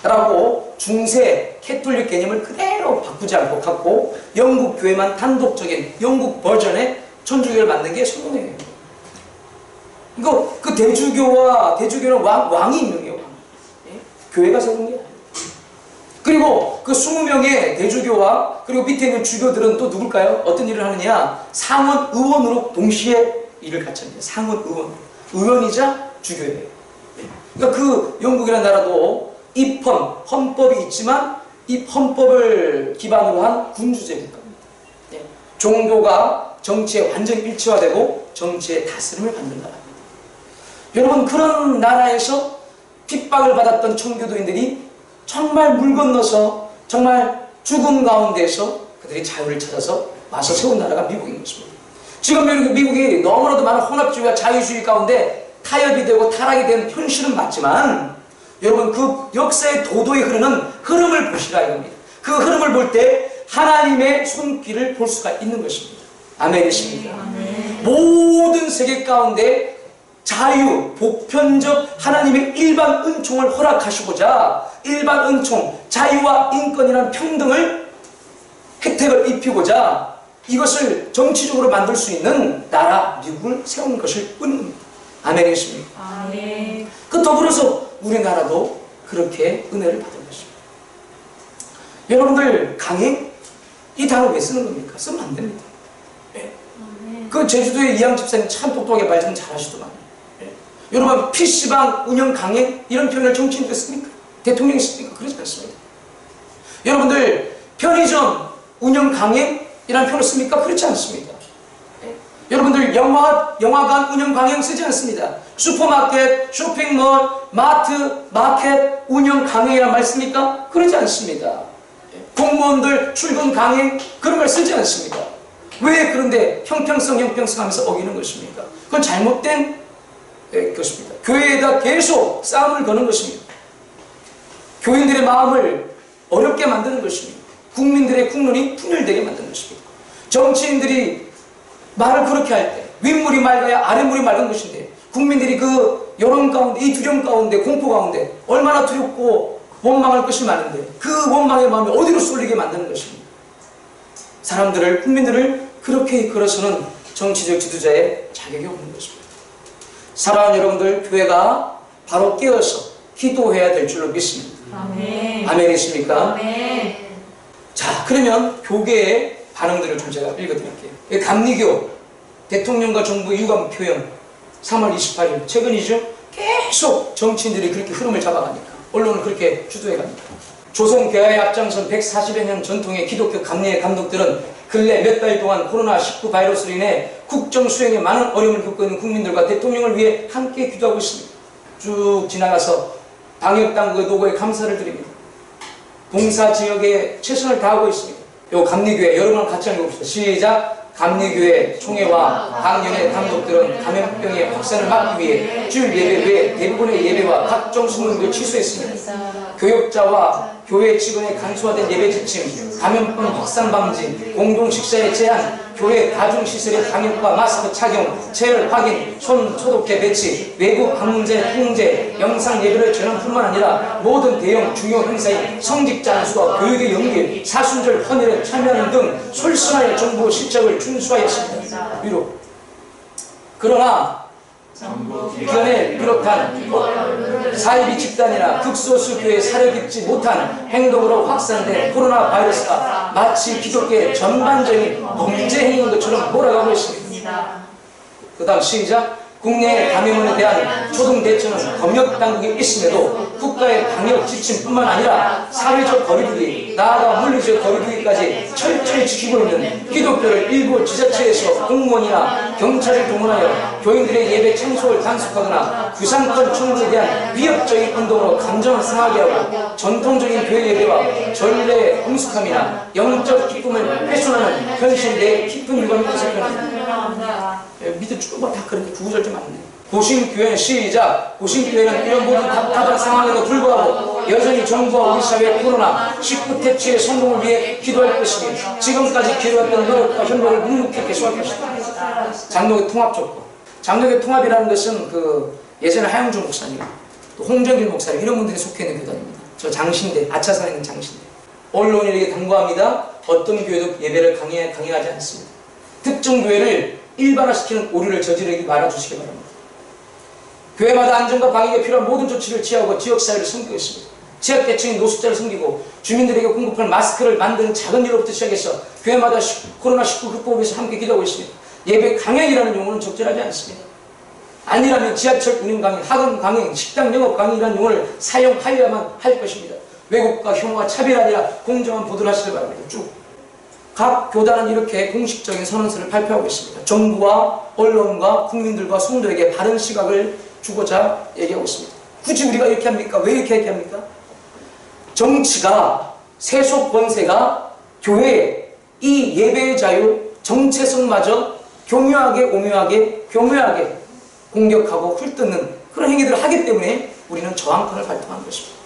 라고 중세 캐톨릭 개념을 그대로 바꾸지 않고 갖고 영국 교회만 단독적인 영국 버전의 천주교를 만든 게 성공회예요. 그 대주교는 왕이 임명해요. 왕. 예? 교회가 세운 게 아니에요. 그리고 그 20명의 대주교와 그리고 밑에 있는 주교들은 또 누굴까요? 어떤 일을 하느냐? 상원 의원으로 동시에 일을 같이 합니다. 상원 의원. 의원이자 주교예요. 그러니까 그 영국이라는 나라도 입헌, 헌법이 있지만 이 헌법을 기반으로 한 군주제 국가입니다. 예. 종교가 정치에 완전히 일치화되고 정치의 다스림을 받는 나라입니다. 여러분 그런 나라에서 핍박을 받았던 청교도인들이 정말 물 건너서 정말 죽음 가운데서 그들이 자유를 찾아서 와서 세운 나라가 미국인 것입니다. 지금 미국이 너무나도 많은 혼합주의와 자유주의 가운데 타협이 되고 타락이 된 현실은 맞지만 여러분 그 역사의 도도에 흐르는 흐름을 보시라 이겁니다. 그 흐름을 볼 때 하나님의 손길을 볼 수가 있는 것입니다. 아멘이십니까? 모든 세계 가운데 자유, 보편적 하나님의 일반 은총을 허락하시고자 일반 은총, 자유와 인권이라는 평등을 혜택을 입히고자 이것을 정치적으로 만들 수 있는 나라 미국을 세운 것을 의미합니다. 아멘이십니까? 아멘. 그 더불어서 우리나라도 그렇게 은혜를 받은 것입니다. 여러분들 강행? 이 단어 왜 쓰는 겁니까? 쓰면 안 됩니다. 예. 그 제주도의 이양 집사님 참 똑똑하게 말씀 잘하시더만. 예. 여러분 PC방 운영 강행? 이런 표현을 정치인들이 씁니까? 대통령이 씁니까? 그렇지 않습니다. 여러분들 편의점 운영 강행? 이라는 표현을 씁니까? 그렇지 않습니다. 예. 여러분들 영화관 운영 강행 쓰지 않습니다. 슈퍼마켓, 쇼핑몰, 마트, 마켓 운영 강행이란 말 씁니까? 그러지 않습니다. 공무원들 출근 강행 그런 말 쓰지 않습니다. 왜 그런데 형평성 하면서 어기는 것입니까? 그건 잘못된 것입니다. 교회에다 계속 싸움을 거는 것입니다. 교인들의 마음을 어렵게 만드는 것입니다. 국민들의 국론이 분열되게 만드는 것입니다. 정치인들이 말을 그렇게 할 때 윗물이 맑아야 아랫물이 맑은 것인데 국민들이 그 여론 가운데 이 두려움 가운데 공포 가운데 얼마나 두렵고 원망할 것이 많은데 그 원망의 마음이 어디로 쏠리게 만드는 것입니다. 사람들을 국민들을 그렇게 이끌어서는 정치적 지도자의 자격이 없는 것입니다. 사랑하는 여러분들 교회가 바로 깨어서 기도해야 될 줄로 믿습니다. 아멘. 아멘이십니까? 아멘. 자 그러면 교계의 반응들을 좀 제가 읽어드릴게요. 감리교 대통령과 정부의 유감 표현 3월 28일 최근이죠. 계속 정치인들이 그렇게 흐름을 잡아가니까 언론을 그렇게 주도해갑니다. 조선 개화에 앞장선 140여 년 전통의 기독교 감리의 감독들은 근래 몇 달 동안 코로나19 바이러스로 인해 국정 수행에 많은 어려움을 겪고 있는 국민들과 대통령을 위해 함께 기도하고 있습니다. 쭉 지나가서 방역당국의 노고에 감사를 드립니다. 봉사지역에 최선을 다하고 있습니다. 요 감리교회 여러분 같이 한번 해봅시다. 시작! 감리교회 총회와 당연의 단독들은 감염병의 확산을 막기 위해 주일 예배 외 대부분의 예배와 각종 수능을 취소했습니다. 교역자와 교회 직원의 간소화된 예배 지침, 감염병 확산 방지, 공동 식사의 제한, 교회 다중시설의 방역과 마스크 착용, 체열 확인, 손 소독제 배치, 외부 방문제 통제, 영상 예배를 전환뿐만 아니라 모든 대형 중요 행사인 성직자 안수와 교육의 연계, 사순절 헌혈에 참여하는 등 솔선하여 정부 실적을 준수하였습니다. 위로. 그러나 견해를 비롯한 사이비 집단이나 극소수 교회에 사려 깊지 못한 행동으로 확산된 코로나 바이러스가 마치 기독교의 전반적인 범죄 행위인 것처럼 몰아가고 있습니다. 그 다음 시작! 국내 감염원에 대한 초동 대처는 검역 당국이 있음에도 국가의 방역 지침뿐만 아니라 사회적 거리두기, 나아가 물리적 거리두기까지 철저히 지키고 있는 기독교를 일부 지자체에서 공무원이나 경찰을 동원하여 교인들의 예배 장소를 단속하거나 구상권 청구에 대한 위협적인 운동으로 감정을 상하게 하고 전통적인 교회 예배와 전례의 엄숙함이나 영적 기쁨을 훼손하는 현실에 대해 깊은 유감을 표습합니다. 밑에 조금만 다 그렇게 구구절 좀 안돼. 고신교회는 시작! 고신교회는 이런 모든 답답한 상황에도 불구하고 여전히 정부와 우리 사회의 코로나19 퇴치의 성공을 위해 기도할 것이니 지금까지 기도했던 노력과 협력을 묵묵히 계속할 것이다. 장로교 통합 조건. 장로교 통합이라는 것은 예전에 하영조 목사님, 또 홍정길 목사님 이런 분들이 속해 있는 교단입니다. 저 장신대, 아차산에 있는 장신대. 언론인에게 당부합니다. 어떤 교회도 예배를 강행하지 않습니다. 특정 교회를 일반화시키는 오류를 저지르지 말아주시기 바랍니다. 교회마다 안전과 방역에 필요한 모든 조치를 취하고 지역사회를 섬기고 있습니다. 취약계층인 노숙자를 섬기고 주민들에게 공급할 마스크를 만드는 작은 일로부터 시작해서 교회마다 코로나19 극복을 위해서 함께 기도하고 있습니다. 예배 강행이라는 용어는 적절하지 않습니다. 아니라면 지하철 운행 강행, 학원 강행, 식당 영업 강행이라는 용어를 사용하여야만 할 것입니다. 왜곡과 혐오와 차별 아니라 공정한 보도를 하시길 바랍니다. 쭉. 각 교단은 이렇게 공식적인 선언서를 발표하고 있습니다. 정부와 언론과 국민들과 성도에게 바른 시각을 주고자 얘기하고 있습니다. 굳이 우리가 이렇게 합니까? 왜 이렇게 합니까? 정치가, 세속 권세가 교회, 이 예배의 자유, 정체성마저 교묘하게, 오묘하게, 교묘하게 공격하고 훑뜯는 그런 행위들을 하기 때문에 우리는 저항권을 발동한 것입니다.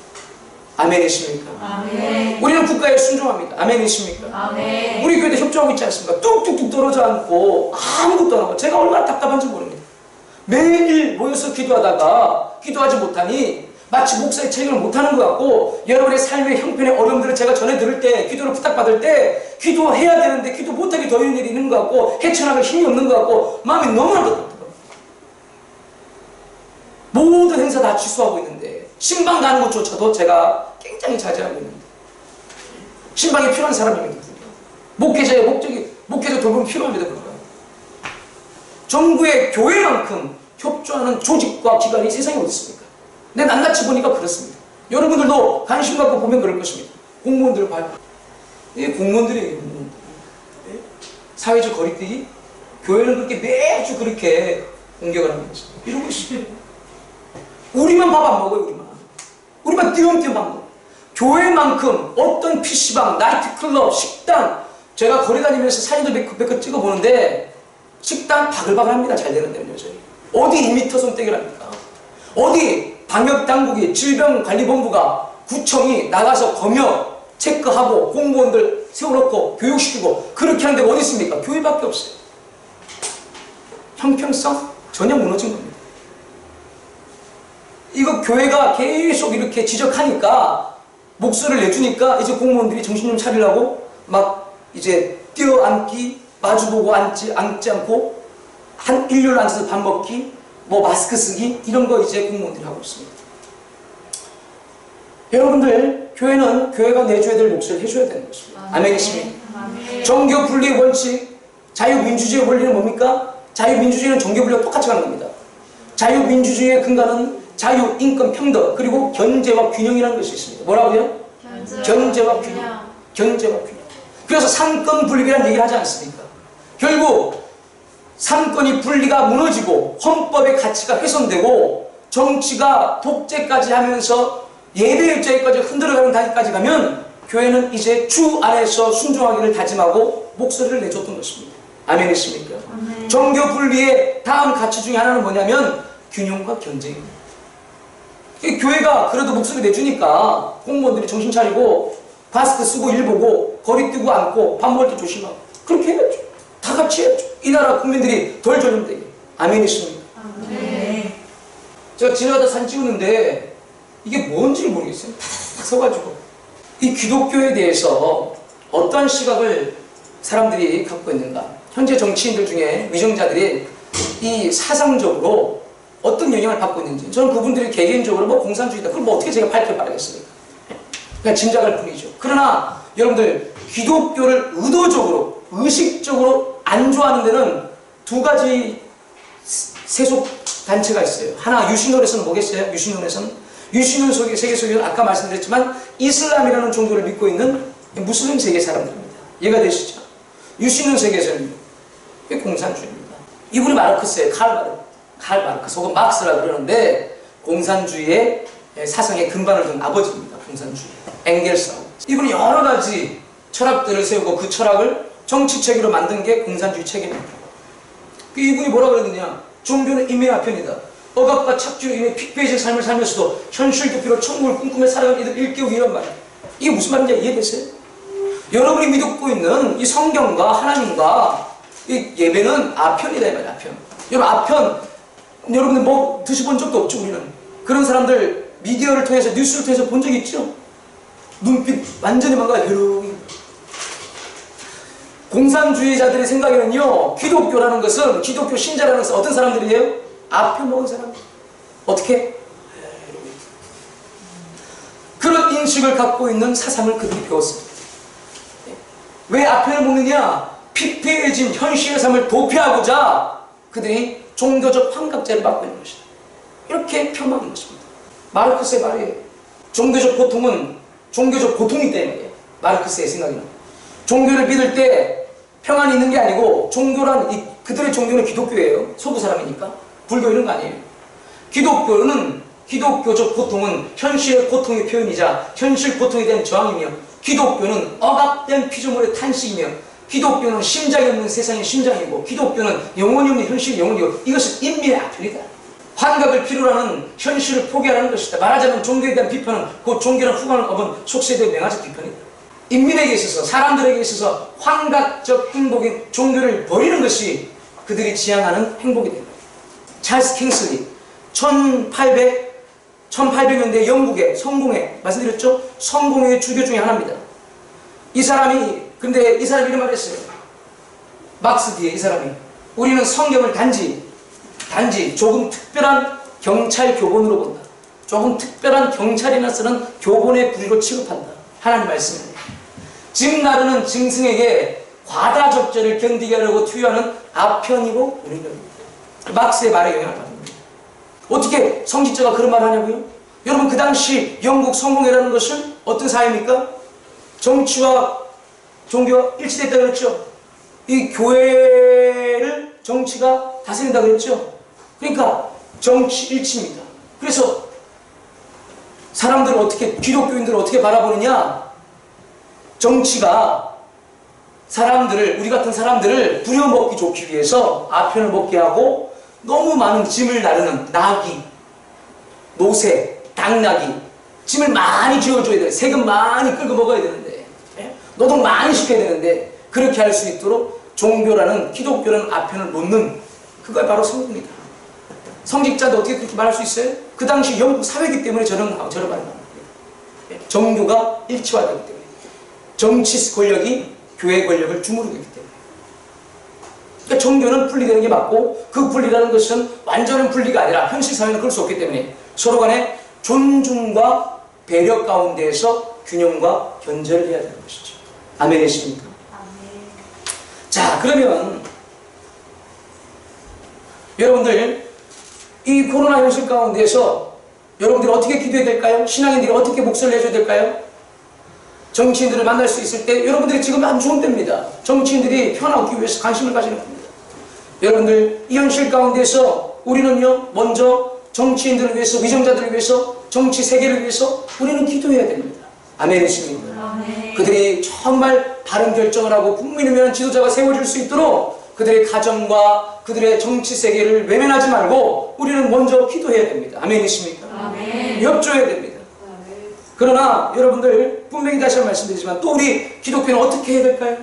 아멘이십니까? 아멘. 우리는 국가에 순종합니다. 아멘이십니까? 아멘. 우리 교회도 협조하고 있지 않습니까? 뚝뚝뚝 떨어져 앉고 아무것도 안 하고 제가 얼마나 답답한지 모릅니다. 매일 모여서 기도하지 못하니 마치 목사의 책임을 못하는 것 같고 여러분의 삶의 형편의 어려움들을 제가 전해 들을 때 기도를 부탁받을 때 기도해야 되는데 기도 못하게 더 있는 일이 있는 것 같고 헤쳐나갈 힘이 없는 것 같고 마음이 너무나도 답답합니다. 모든 행사 다 취소하고 있는데 신방 가는 것조차도 제가 굉장히 자제하고 있는데 신방이 필요한 사람입니다. 목회자의 목회자 돌봄이 필요합니다. 정부의 교회만큼 협조하는 조직과 기관이 세상에 어디 있습니까? 내 낱낱이 보니까 그렇습니다. 여러분들도 관심 갖고 보면 그럴 것입니다. 공무원들을 봐요. 이 공무원들이 사회적 거리두기? 교회는 그렇게 매주 그렇게 공격을 하는 거죠. 이러고 있어요. 우리만 밥 안 먹어요, 우리만 띄엄띄엄 밥 먹어요. 교회만큼 어떤 PC방, 나이트클럽, 식당, 제가 거리 다니면서 사진도 몇 컷 찍어보는데 식당 바글바글합니다. 잘 되는 데는 여전히. 어디 2m 손떼기를 합니까? 어디 방역당국이 질병관리본부가 구청이 나가서 검역 체크하고 공무원들 세워놓고 교육시키고 그렇게 하는 데가 어디 있습니까? 교회밖에 없어요. 형평성 전혀 무너진 겁니다. 이거 교회가 계속 이렇게 지적하니까 목소리를 내주니까 이제 공무원들이 정신 좀 차리려고 막 이제 뛰어앉기, 마주보고 앉지 않고 한 일렬로 앉아서 밥 먹기, 뭐 마스크 쓰기 이런 거 이제 공무원들이 하고 있습니다. 여러분들 교회는 교회가 내줘야 될 몫을 해줘야 되는 것입니다. 아멘이십니까? 정교 분리의 원칙, 자유민주주의의 원리는 뭡니까? 자유민주주의는 정교 분리와 똑같이 가는 겁니다. 자유민주주의의 근간은 자유, 인권, 평등, 그리고 견제와 균형이라는 것이 있습니다. 뭐라고요? 견제와 균형. 견제와 균형. 그래서 상권 분립이라는 얘기를 하지 않습니까? 결국 삼권이 분리가 무너지고 헌법의 가치가 훼손되고 정치가 독재까지 하면서 예배일자에까지 흔들어가는 단계까지 가면 교회는 이제 주 안에서 순종하기를 다짐하고 목소리를 내줬던 것입니다. 아멘이십니까? 아멘. 종교 분리의 다음 가치 중에 하나는 뭐냐면 균형과 경쟁입니다. 교회가 그래도 목소리 내주니까 공무원들이 정신 차리고 마스크 쓰고 일 보고 거리 뜨고 앉고 밥 먹을 때 조심하고 그렇게 해야죠. 다 같이 해야죠. 이 나라 국민들이 덜 전염되게. 아멘이십니까? 네. 제가 지나가다 사진 찍었는데 이게 뭔지 모르겠어요. 탁 서가지고 이 기독교에 대해서 어떠한 시각을 사람들이 갖고 있는가. 현재 정치인들 중에 위정자들이 이 사상적으로 어떤 영향을 받고 있는지 저는 그분들이 개개인적으로 뭐 공산주의다 그걸 뭐 어떻게 제가 발표하겠습니까? 그냥 짐작할 뿐이죠. 그러나 여러분들 기독교를 의도적으로 의식적으로 안 좋아하는 데는 두 가지 세속 단체가 있어요. 하나 유신론에서는 뭐겠어요? 유신론 속의 세계 속에는 아까 말씀드렸지만 이슬람이라는 종교를 믿고 있는 무슬림 세계 사람들입니다. 이해가 되시죠? 유신론 세계에서는 이게 공산주의입니다. 이분이 마르크스예요. 칼 마르크스 혹은 막스라 그러는데 공산주의의 사상의 근반을 둔 아버지입니다. 공산주의. 엥겔스라고. 이분이 여러 가지 철학들을 세우고 그 철학을 정치체계로 만든 게 공산주의 체계입니다. 이분이 뭐라 그러느냐? 종교는 인민의 아편이다. 억압과 착취로 인해 픽페이지의 삶을 살면서도 현실 도피로 천국을 꿈꾸며 살아가는 이들 일깨우기 이런 말. 이게 무슨 말인지 이해되세요? 여러분이 믿고 있는 이 성경과 하나님과 이 예배는 아편이다 이 말이야. 아편. 여러분 아편 여러분들 뭐 드셔본 적도 없죠. 우리는 그런 사람들 미디어를 통해서 뉴스를 통해서 본 적 있죠. 눈빛 완전히 망가요. 공산주의자들의 생각에는요, 기독교라는 것은, 기독교 신자라는 것은 어떤 사람들이에요? 아편 먹은 사람들. 어떻게? 그런 인식을 갖고 있는 사상을 그들이 배웠습니다. 왜 아편을 먹느냐? 피폐해진 현실의 삶을 도피하고자 그들이 종교적 환각제를 받고 있는 것이다. 이렇게 폄하하는 것입니다. 마르크스의 말이에요. 종교적 고통은 종교적 고통이 때문에 마르크스의 생각이나 종교를 믿을 때 평안이 있는 게 아니고 종교란 그들의 종교는 기독교예요. 서구 사람이니까. 불교 이런 거 아니에요. 기독교는 기독교적 고통은 현실의 고통의 표현이자 현실 고통에 대한 저항이며 기독교는 억압된 피조물의 탄식이며 기독교는 심장이 없는 세상의 심장이고 기독교는 영혼이 없는 현실의 영혼이고 이것은 인민의 아편이다. 환각을 필요로 하는 현실을 포기하라는 것이다. 말하자면 종교에 대한 비판은 그 종교는 후광을 업은 속세대 맹아적 비판이다. 인민에게 있어서 사람들에게 있어서 환각적 행복인 종교를 버리는 것이 그들이 지향하는 행복이 된다. 찰스 킹슬리 1800년대 영국의 성공회 말씀드렸죠? 성공회의 주교 중에 하나입니다. 근데 이 사람이 이런 말을 했어요. 막스 뒤에 이 사람이 우리는 성경을 단지 조금 특별한 경찰 교본으로 본다. 조금 특별한 경찰이나 쓰는 교본의 부리로 취급한다. 하나님 말씀입니다. 짐 나르는 짐승에게 과다 적절을 견디게 하려고 투여하는 아편이고 우리는 막스의 말에 영향을 받는 겁니다. 어떻게 성직자가 그런 말을 하냐고요? 여러분 그 당시 영국 성공회라는 것은 어떤 사회입니까? 정치와 종교가 일치됐다 그랬죠. 이 교회를 정치가 다스린다 그랬죠. 그러니까 정치 일치입니다. 그래서 사람들을 어떻게 기독교인들을 어떻게 바라보느냐? 정치가 우리 같은 사람들을 부려먹기 좋기 위해서 아편을 먹게 하고 너무 많은 짐을 나르는 나귀, 노새, 당나귀 짐을 많이 지어줘야 돼. 세금 많이 끌고 먹어야 되는데 노동 많이 시켜야 되는데 그렇게 할 수 있도록 종교라는 기독교라는 아편을 놓는 그걸 바로 성경입니다. 성직자도 어떻게 그렇게 말할 수 있어요? 그 당시 영국 사회이기 때문에 저런 말을 하는 거예요. 종교가 일치화되기 때문에 정치 권력이 교회 권력을 주무르기 때문에 그러니까 종교는 분리되는 게 맞고 그 분리라는 것은 완전한 분리가 아니라 현실 사회는 그럴 수 없기 때문에 서로 간에 존중과 배려 가운데에서 균형과 견제를 해야 되는 것이죠. 아멘이십니까? 아멘. 자, 그러면 여러분들 이 코로나 현실 가운데서 여러분들이 어떻게 기도해야 될까요? 신앙인들이 어떻게 목소리를 내줘야 될까요? 정치인들을 만날 수 있을 때 여러분들이 지금 안 좋은 때입니다. 정치인들이 편하기 위해서 관심을 가지는 겁니다. 여러분들 이 현실 가운데서 우리는요 먼저 정치인들을 위해서, 위정자들을 위해서, 정치 세계를 위해서 우리는 기도해야 됩니다. 아멘이십니까? 아멘. 그들이 정말 바른 결정을 하고 국민을 위한 지도자가 세워질 수 있도록 그들의 가정과 그들의 정치 세계를 외면하지 말고 우리는 먼저 기도해야 됩니다. 아멘이십니까? 아멘. 협조해야 됩니다. 그러나 여러분들 분명히 다시 한번 말씀드리지만 또 우리 기독교는 어떻게 해야 될까요?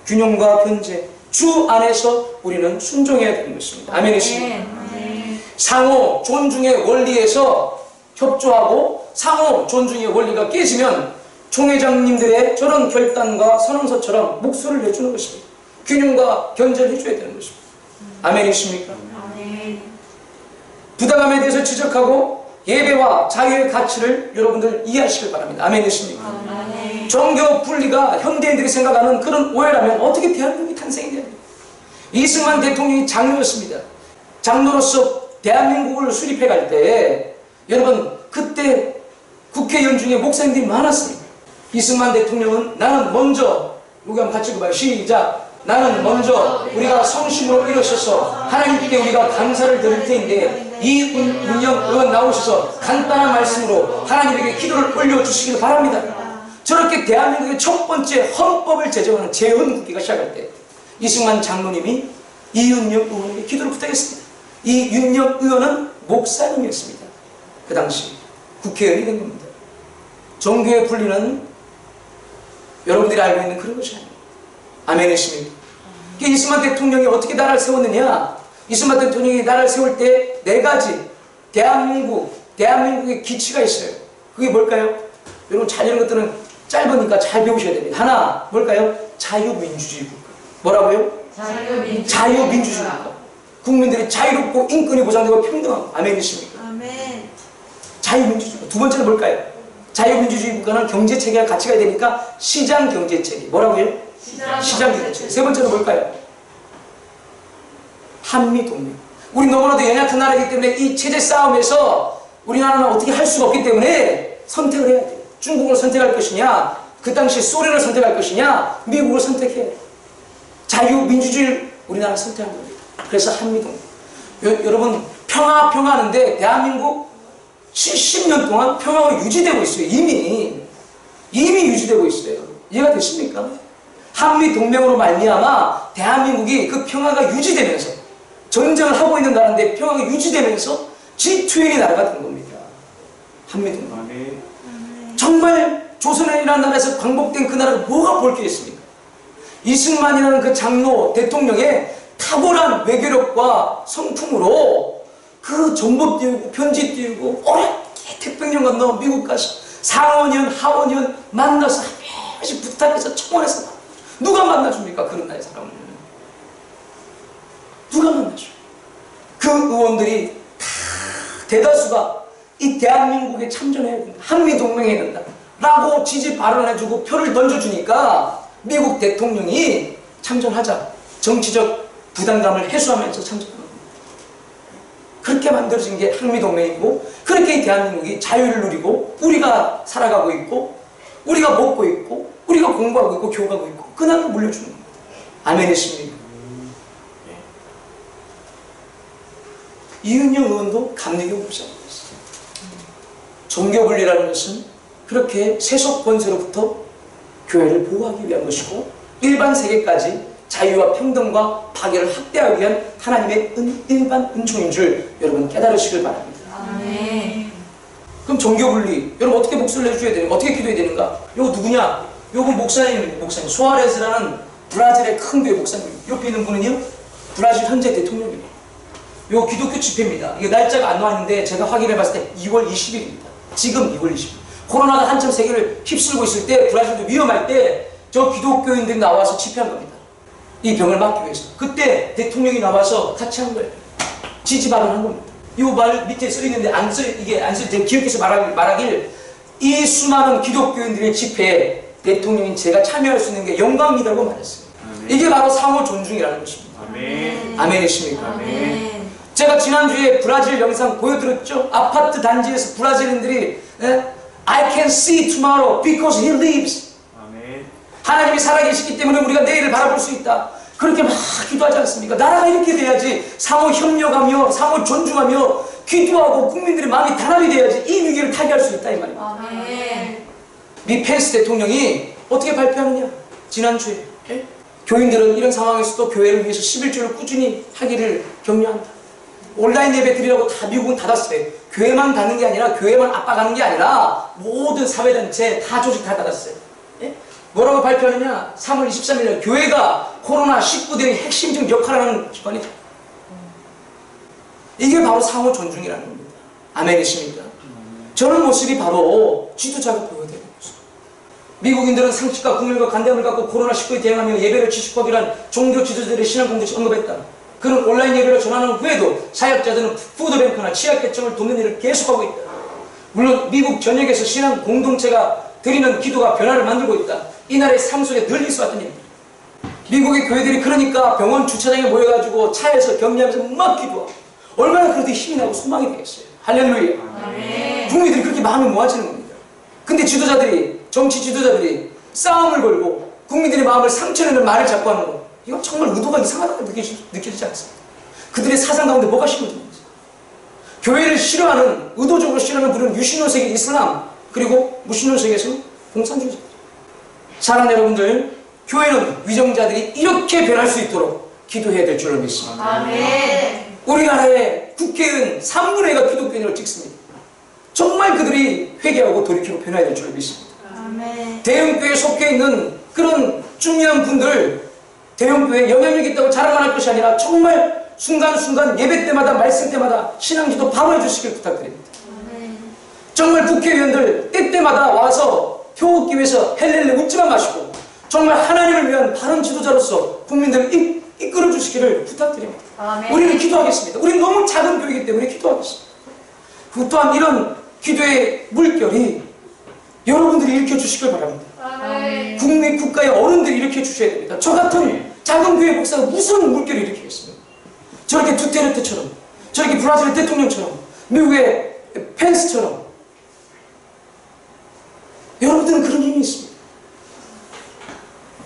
균형과 변제, 주 안에서 우리는 순종해야 되는 것입니다. 아멘이십니까? 아멘. 상호 존중의 원리에서 협조하고 상호 존중의 원리가 깨지면 총회장님들의 저런 결단과 선언서처럼 목소리를 내주는 것입니다. 균형과 견제를 해줘야 되는 것입니다. 아멘이십니까? 아멘. 부당함에 대해서 지적하고 예배와 자유의 가치를 여러분들 이해하시길 바랍니다. 아멘이십니까? 아멘. 종교 분리가 현대인들이 생각하는 그런 오해라면 어떻게 대한민국이 탄생이 됩니까? 이승만 대통령이 장로였습니다. 장로로서 대한민국을 수립해 갈 때 여러분 그때 국회 연중에 목사님들이 많았습니다. 이승만 대통령은 나는 먼저, 여기 한번 같이 읽어봐요. 시작. 나는 먼저 우리가 성심으로 일어서서 하나님께 우리가 감사를 드릴 테인데 이은영 의원 나오셔서 간단한 말씀으로 하나님에게 기도를 올려주시길 바랍니다. 저렇게 대한민국의 첫 번째 헌법을 제정하는 재헌국기가 시작할 때 이승만 장로님이 이은영 의원에게 기도를 부탁했습니다. 이윤영 의원은 목사님이었습니다. 그 당시 국회의원이 된 겁니다. 종교의 분리는 여러분들이 알고 있는 그런 것이 아닙니다. 아멘이십니까? 이승만 대통령이 어떻게 나라를 세웠느냐? 이승만 대통령이 나라를 세울 때 네 가지 대한민국의 기치가 있어요. 그게 뭘까요? 여러분 잘 이런 것들은 짧으니까 잘 배우셔야 됩니다. 하나, 뭘까요? 자유민주주의 국가. 뭐라고요? 자유민주주의 국가. 국민들이 자유롭고 인권이 보장되고 평등하고. 아멘이십니까? 아멘. 자유민주주의 국가. 두 번째는 뭘까요? 자유민주주의 국가는 경제체계가 같이 가야 되니까 시장경제체계. 뭐라고요? 시장경제체계. 세 번째는 뭘까요? 한미동맹. 우리 너무나도 연약한 나라이기 때문에 이 체제 싸움에서 우리나라는 어떻게 할 수가 없기 때문에 선택을 해야 돼요. 중국을 선택할 것이냐, 그 당시 소련을 선택할 것이냐, 미국을 선택해야 돼요. 자유민주주의를 우리나라가 선택한 겁니다. 그래서 한미동맹. 여러분 평화하는데 대한민국 70년 동안 평화가 유지되고 있어요. 이미 유지되고 있어요. 이해가 되십니까? 한미동맹으로 말미암아 대한민국이 그 평화가 유지되면서 전쟁을 하고 있는 나라인데 평화가 유지되면서 G20 나라가 된 겁니다. 한미동맹. 정말 조선이라는 나라에서 광복된 그 나라가 뭐가 볼 게 있습니까? 이승만이라는 그 장로 대통령의 탁월한 외교력과 성품으로 그 정보 띄우고 편지 띄우고 어렵게 태평양 건너 미국 가서 상원의원 하원의원 만나서 한 명씩 부탁해서 청원해서 누가 만나줍니까? 그런 나라의 사람을 누가 만나줘? 그 의원들이 다 대다수가 이 대한민국에 참전해야 된다, 한미동맹해야 된다 라고 지지 발언해주고 표를 던져주니까 미국 대통령이 참전하자 정치적 부담감을 해소하면서 참전합니다. 그렇게 만들어진 게 한미동맹이고 그렇게 대한민국이 자유를 누리고 우리가 살아가고 있고 우리가 먹고 있고 우리가 공부하고 있고 교육하고 있고 그 나라를 물려주는 겁니다. 아멘이십니까? 이은영 의원도 감리교 목사입니다. 종교분리라는 것은 그렇게 세속 권세로부터 교회를 보호하기 위한 것이고 일반 세계까지 자유와 평등과 파괴를 확대하기 위한 하나님의 일반 은총인 줄 여러분 깨달으시길 바랍니다. 아멘. 그럼 종교분리 여러분 어떻게 목소리를 내줘야 되는가? 어떻게 기도해야 되는가? 요거 누구냐? 요거 목사님 소아레스라는 브라질의 큰 교회 목사님. 옆에 있는 분은요 브라질 현재 대통령입니다. 요 기독교 집회입니다. 이게 날짜가 안 나왔는데 제가 확인해 봤을 때 2월 20일입니다. 지금 2월 20일. 코로나가 한참 세계를 휩쓸고 있을 때 브라질도 위험할 때 저 기독교인들이 나와서 집회한 겁니다. 이 병을 막기 위해서. 그때 대통령이 나와서 같이 한 거예요. 지지 발언한 겁니다. 이 말 밑에 써있는데 이게 안 써, 제가 기억해서 말하길 이 수많은 기독교인들의 집회에 대통령인 제가 참여할 수 있는 게 영광이라고 말했어요. 이게 바로 상호 존중이라는 것입니다. 아멘. 아멘이십니까? 아멘. 제가 지난주에 브라질 영상 보여드렸죠? 아파트 단지에서 브라질인들이 I can see tomorrow because he lives. 아멘. 하나님이 살아계시기 때문에 우리가 내일을 바라볼 수 있다. 그렇게 막 기도하지 않습니까? 나라가 이렇게 돼야지 상호 협력하며 상호 존중하며 기도하고 국민들의 마음이 단합이 돼야지 이 위기를 타개할 수 있다 이 말입니다. 아멘. 미 펜스 대통령이 어떻게 발표하느냐? 지난주에 교인들은 이런 상황에서도 교회를 위해서 11조를 꾸준히 하기를 격려한다. 온라인 예배 드리라고 다 미국은 닫았어요. 교회만 닫는 게 아니라 교회만 압박하는 게 아니라 모든 사회단체 다 조직 다 닫았어요. 예? 뭐라고 발표하느냐? 3월 23일 교회가 코로나19대의 핵심적 역할을 하는 기관이다. 이게 바로 상호 존중이라는 겁니다. 아멘이십니까? 저런 모습이 바로 지도자가 보여야 되는 모습. 미국인들은 상식과 국률과 간담을 갖고 코로나19에 대응하며 예배를 지속하기란 종교 지도자들의 신앙 공동체 언급했다. 그는 온라인 예배를 전하는 후에도 사역자들은 푸드뱅크나 취약계층을 돕는 일을 계속하고 있다. 물론 미국 전역에서 신앙 공동체가 드리는 기도가 변화를 만들고 있다. 이 나라의 삶 속에 늘 있어왔던 일입니다. 미국의 교회들이 그러니까 병원 주차장에 모여가지고 차에서 격려하면서 막 기도하고 얼마나 그래도 힘이 나고 소망이 되겠어요. 할렐루야. 아멘. 국민들이 그렇게 마음이 모아지는 겁니다. 근데 지도자들이, 정치 지도자들이 싸움을 걸고 국민들의 마음을 상처내는 말을 자꾸 하는 거, 이건 정말 의도가 이상하다고 느껴지지 않습니다. 그들의 사상 가운데 뭐가 심어집니까? 교회를 싫어하는, 의도적으로 싫어하는 분은 유신론세계 이슬람, 그리고 무신론세계에서는 공산주의자입니다. 사랑하는 여러분들, 교회는 위정자들이 이렇게 변할 수 있도록 기도해야 될 줄로 믿습니다. 아멘. 우리나라의 국회의원 3분의 1가 기독교인으로 찍습니다. 정말 그들이 회개하고 돌이키고 변해야 될 줄로 믿습니다. 아멘. 대형교회에 속해 있는 그런 중요한 분들, 대형교회에 영향력이 있다고 자랑만 할 것이 아니라 정말 순간순간 예배 때마다 말씀 때마다 신앙지도 바로 해주시길 부탁드립니다. 아멘. 정말 국회의원들 때때마다 와서 표 얻기 위해서 헬렐레 웃지만 마시고 정말 하나님을 위한 바른 지도자로서 국민들을 이끌어 주시기를 부탁드립니다. 아멘. 우리는 기도하겠습니다. 우리는 너무 작은 교회이기 때문에 기도하겠습니다. 그 또한 이런 기도의 물결이 여러분들이 일으켜 주시길 바랍니다. 아멘. 국내 국가의 어른들이 일으켜 주셔야 됩니다. 저 같은 작은 교회 목사가 무슨 물결을 일으키겠습니까? 저렇게 두테르테처럼, 저렇게 브라질 대통령처럼, 미국의 펜스처럼 여러분들은 그런 힘이 있습니다.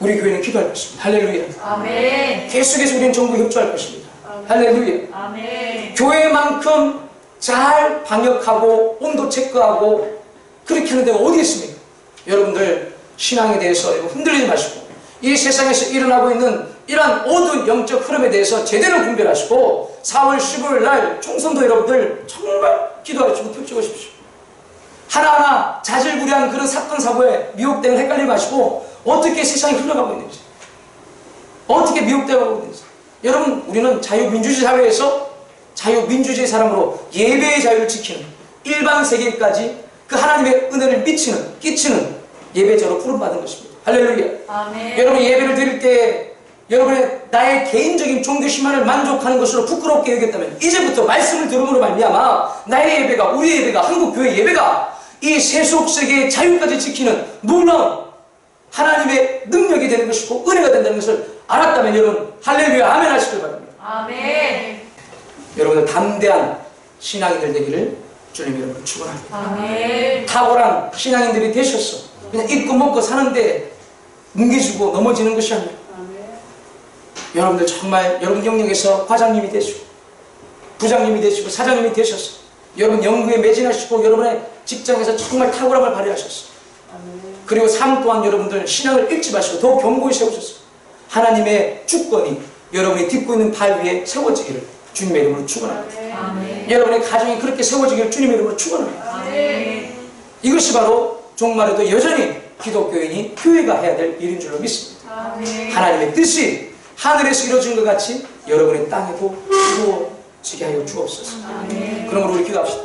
우리 교회는 기도할 것입니다. 할렐루야. 아멘. 계속해서 우리는 정부에 협조할 것입니다. 할렐루야. 아멘. 교회만큼 잘 방역하고 온도 체크하고 그렇게 하는 데가 어디 있습니까? 여러분들 신앙에 대해서 흔들리지 마시고 이 세상에서 일어나고 있는 이러한 어두운 영적 흐름에 대해서 제대로 분별하시고 4월 15일 날 총선도 여러분들 정말 기도하시고 펼쳐보십시오. 하나하나 자질구레한 그런 사건 사고에 미혹되는 헷갈리지 마시고 어떻게 세상이 흘러가고 있는지, 어떻게 미혹되어 있는지. 여러분, 우리는 자유민주주의 사회에서 자유민주주의 사람으로 예배의 자유를 지키는 일반 세계까지 그 하나님의 은혜를 끼치는 예배자로 부름받은 것입니다. 할렐루야. 아멘. 여러분 예배를 드릴 때 여러분의 나의 개인적인 종교심만을 만족하는 것으로 부끄럽게 여겼다면 이제부터 말씀을 들음으로 말미암아 나의 예배가, 우리의 예배가, 한국교회 예배가 이 세속세계의 자유까지 지키는 놀라운 하나님의 능력이 되는 것이고 은혜가 된다는 것을 알았다면 여러분 할렐루야 아멘 하시길 바랍니다. 아멘. 여러분들 담대한 신앙인들 되기를 주님 여러분 축원합니다. 아멘. 탁월한 신앙인들이 되셔서 그냥 입고 먹고 사는데 뭉개지고 넘어지는 것이 아니라 여러분들 정말 여러분 영역에서 과장님이 되시고 부장님이 되시고 사장님이 되셔서 여러분 연구에 매진하시고 여러분의 직장에서 정말 탁월함을 발휘하셨어. 그리고 삶 또한 여러분들 신앙을 잃지 마시고 더 견고히 세우셨어. 하나님의 주권이 여러분이 딛고 있는 발 위에 세워지기를 주님의 이름으로 축원합니다. 아멘. 여러분의 가정이 그렇게 세워지기를 주님의 이름으로 축원합니다. 아멘. 이것이 바로 종말에도 여전히 기독교인이 교회가 해야 될 일인 줄로 믿습니다. 아멘. 하나님의 뜻이 하늘에서 이루어진 것 같이 여러분의 땅에도 이루어지게 하여 주옵소서. 아멘. 그러므로 우리 기도합시다.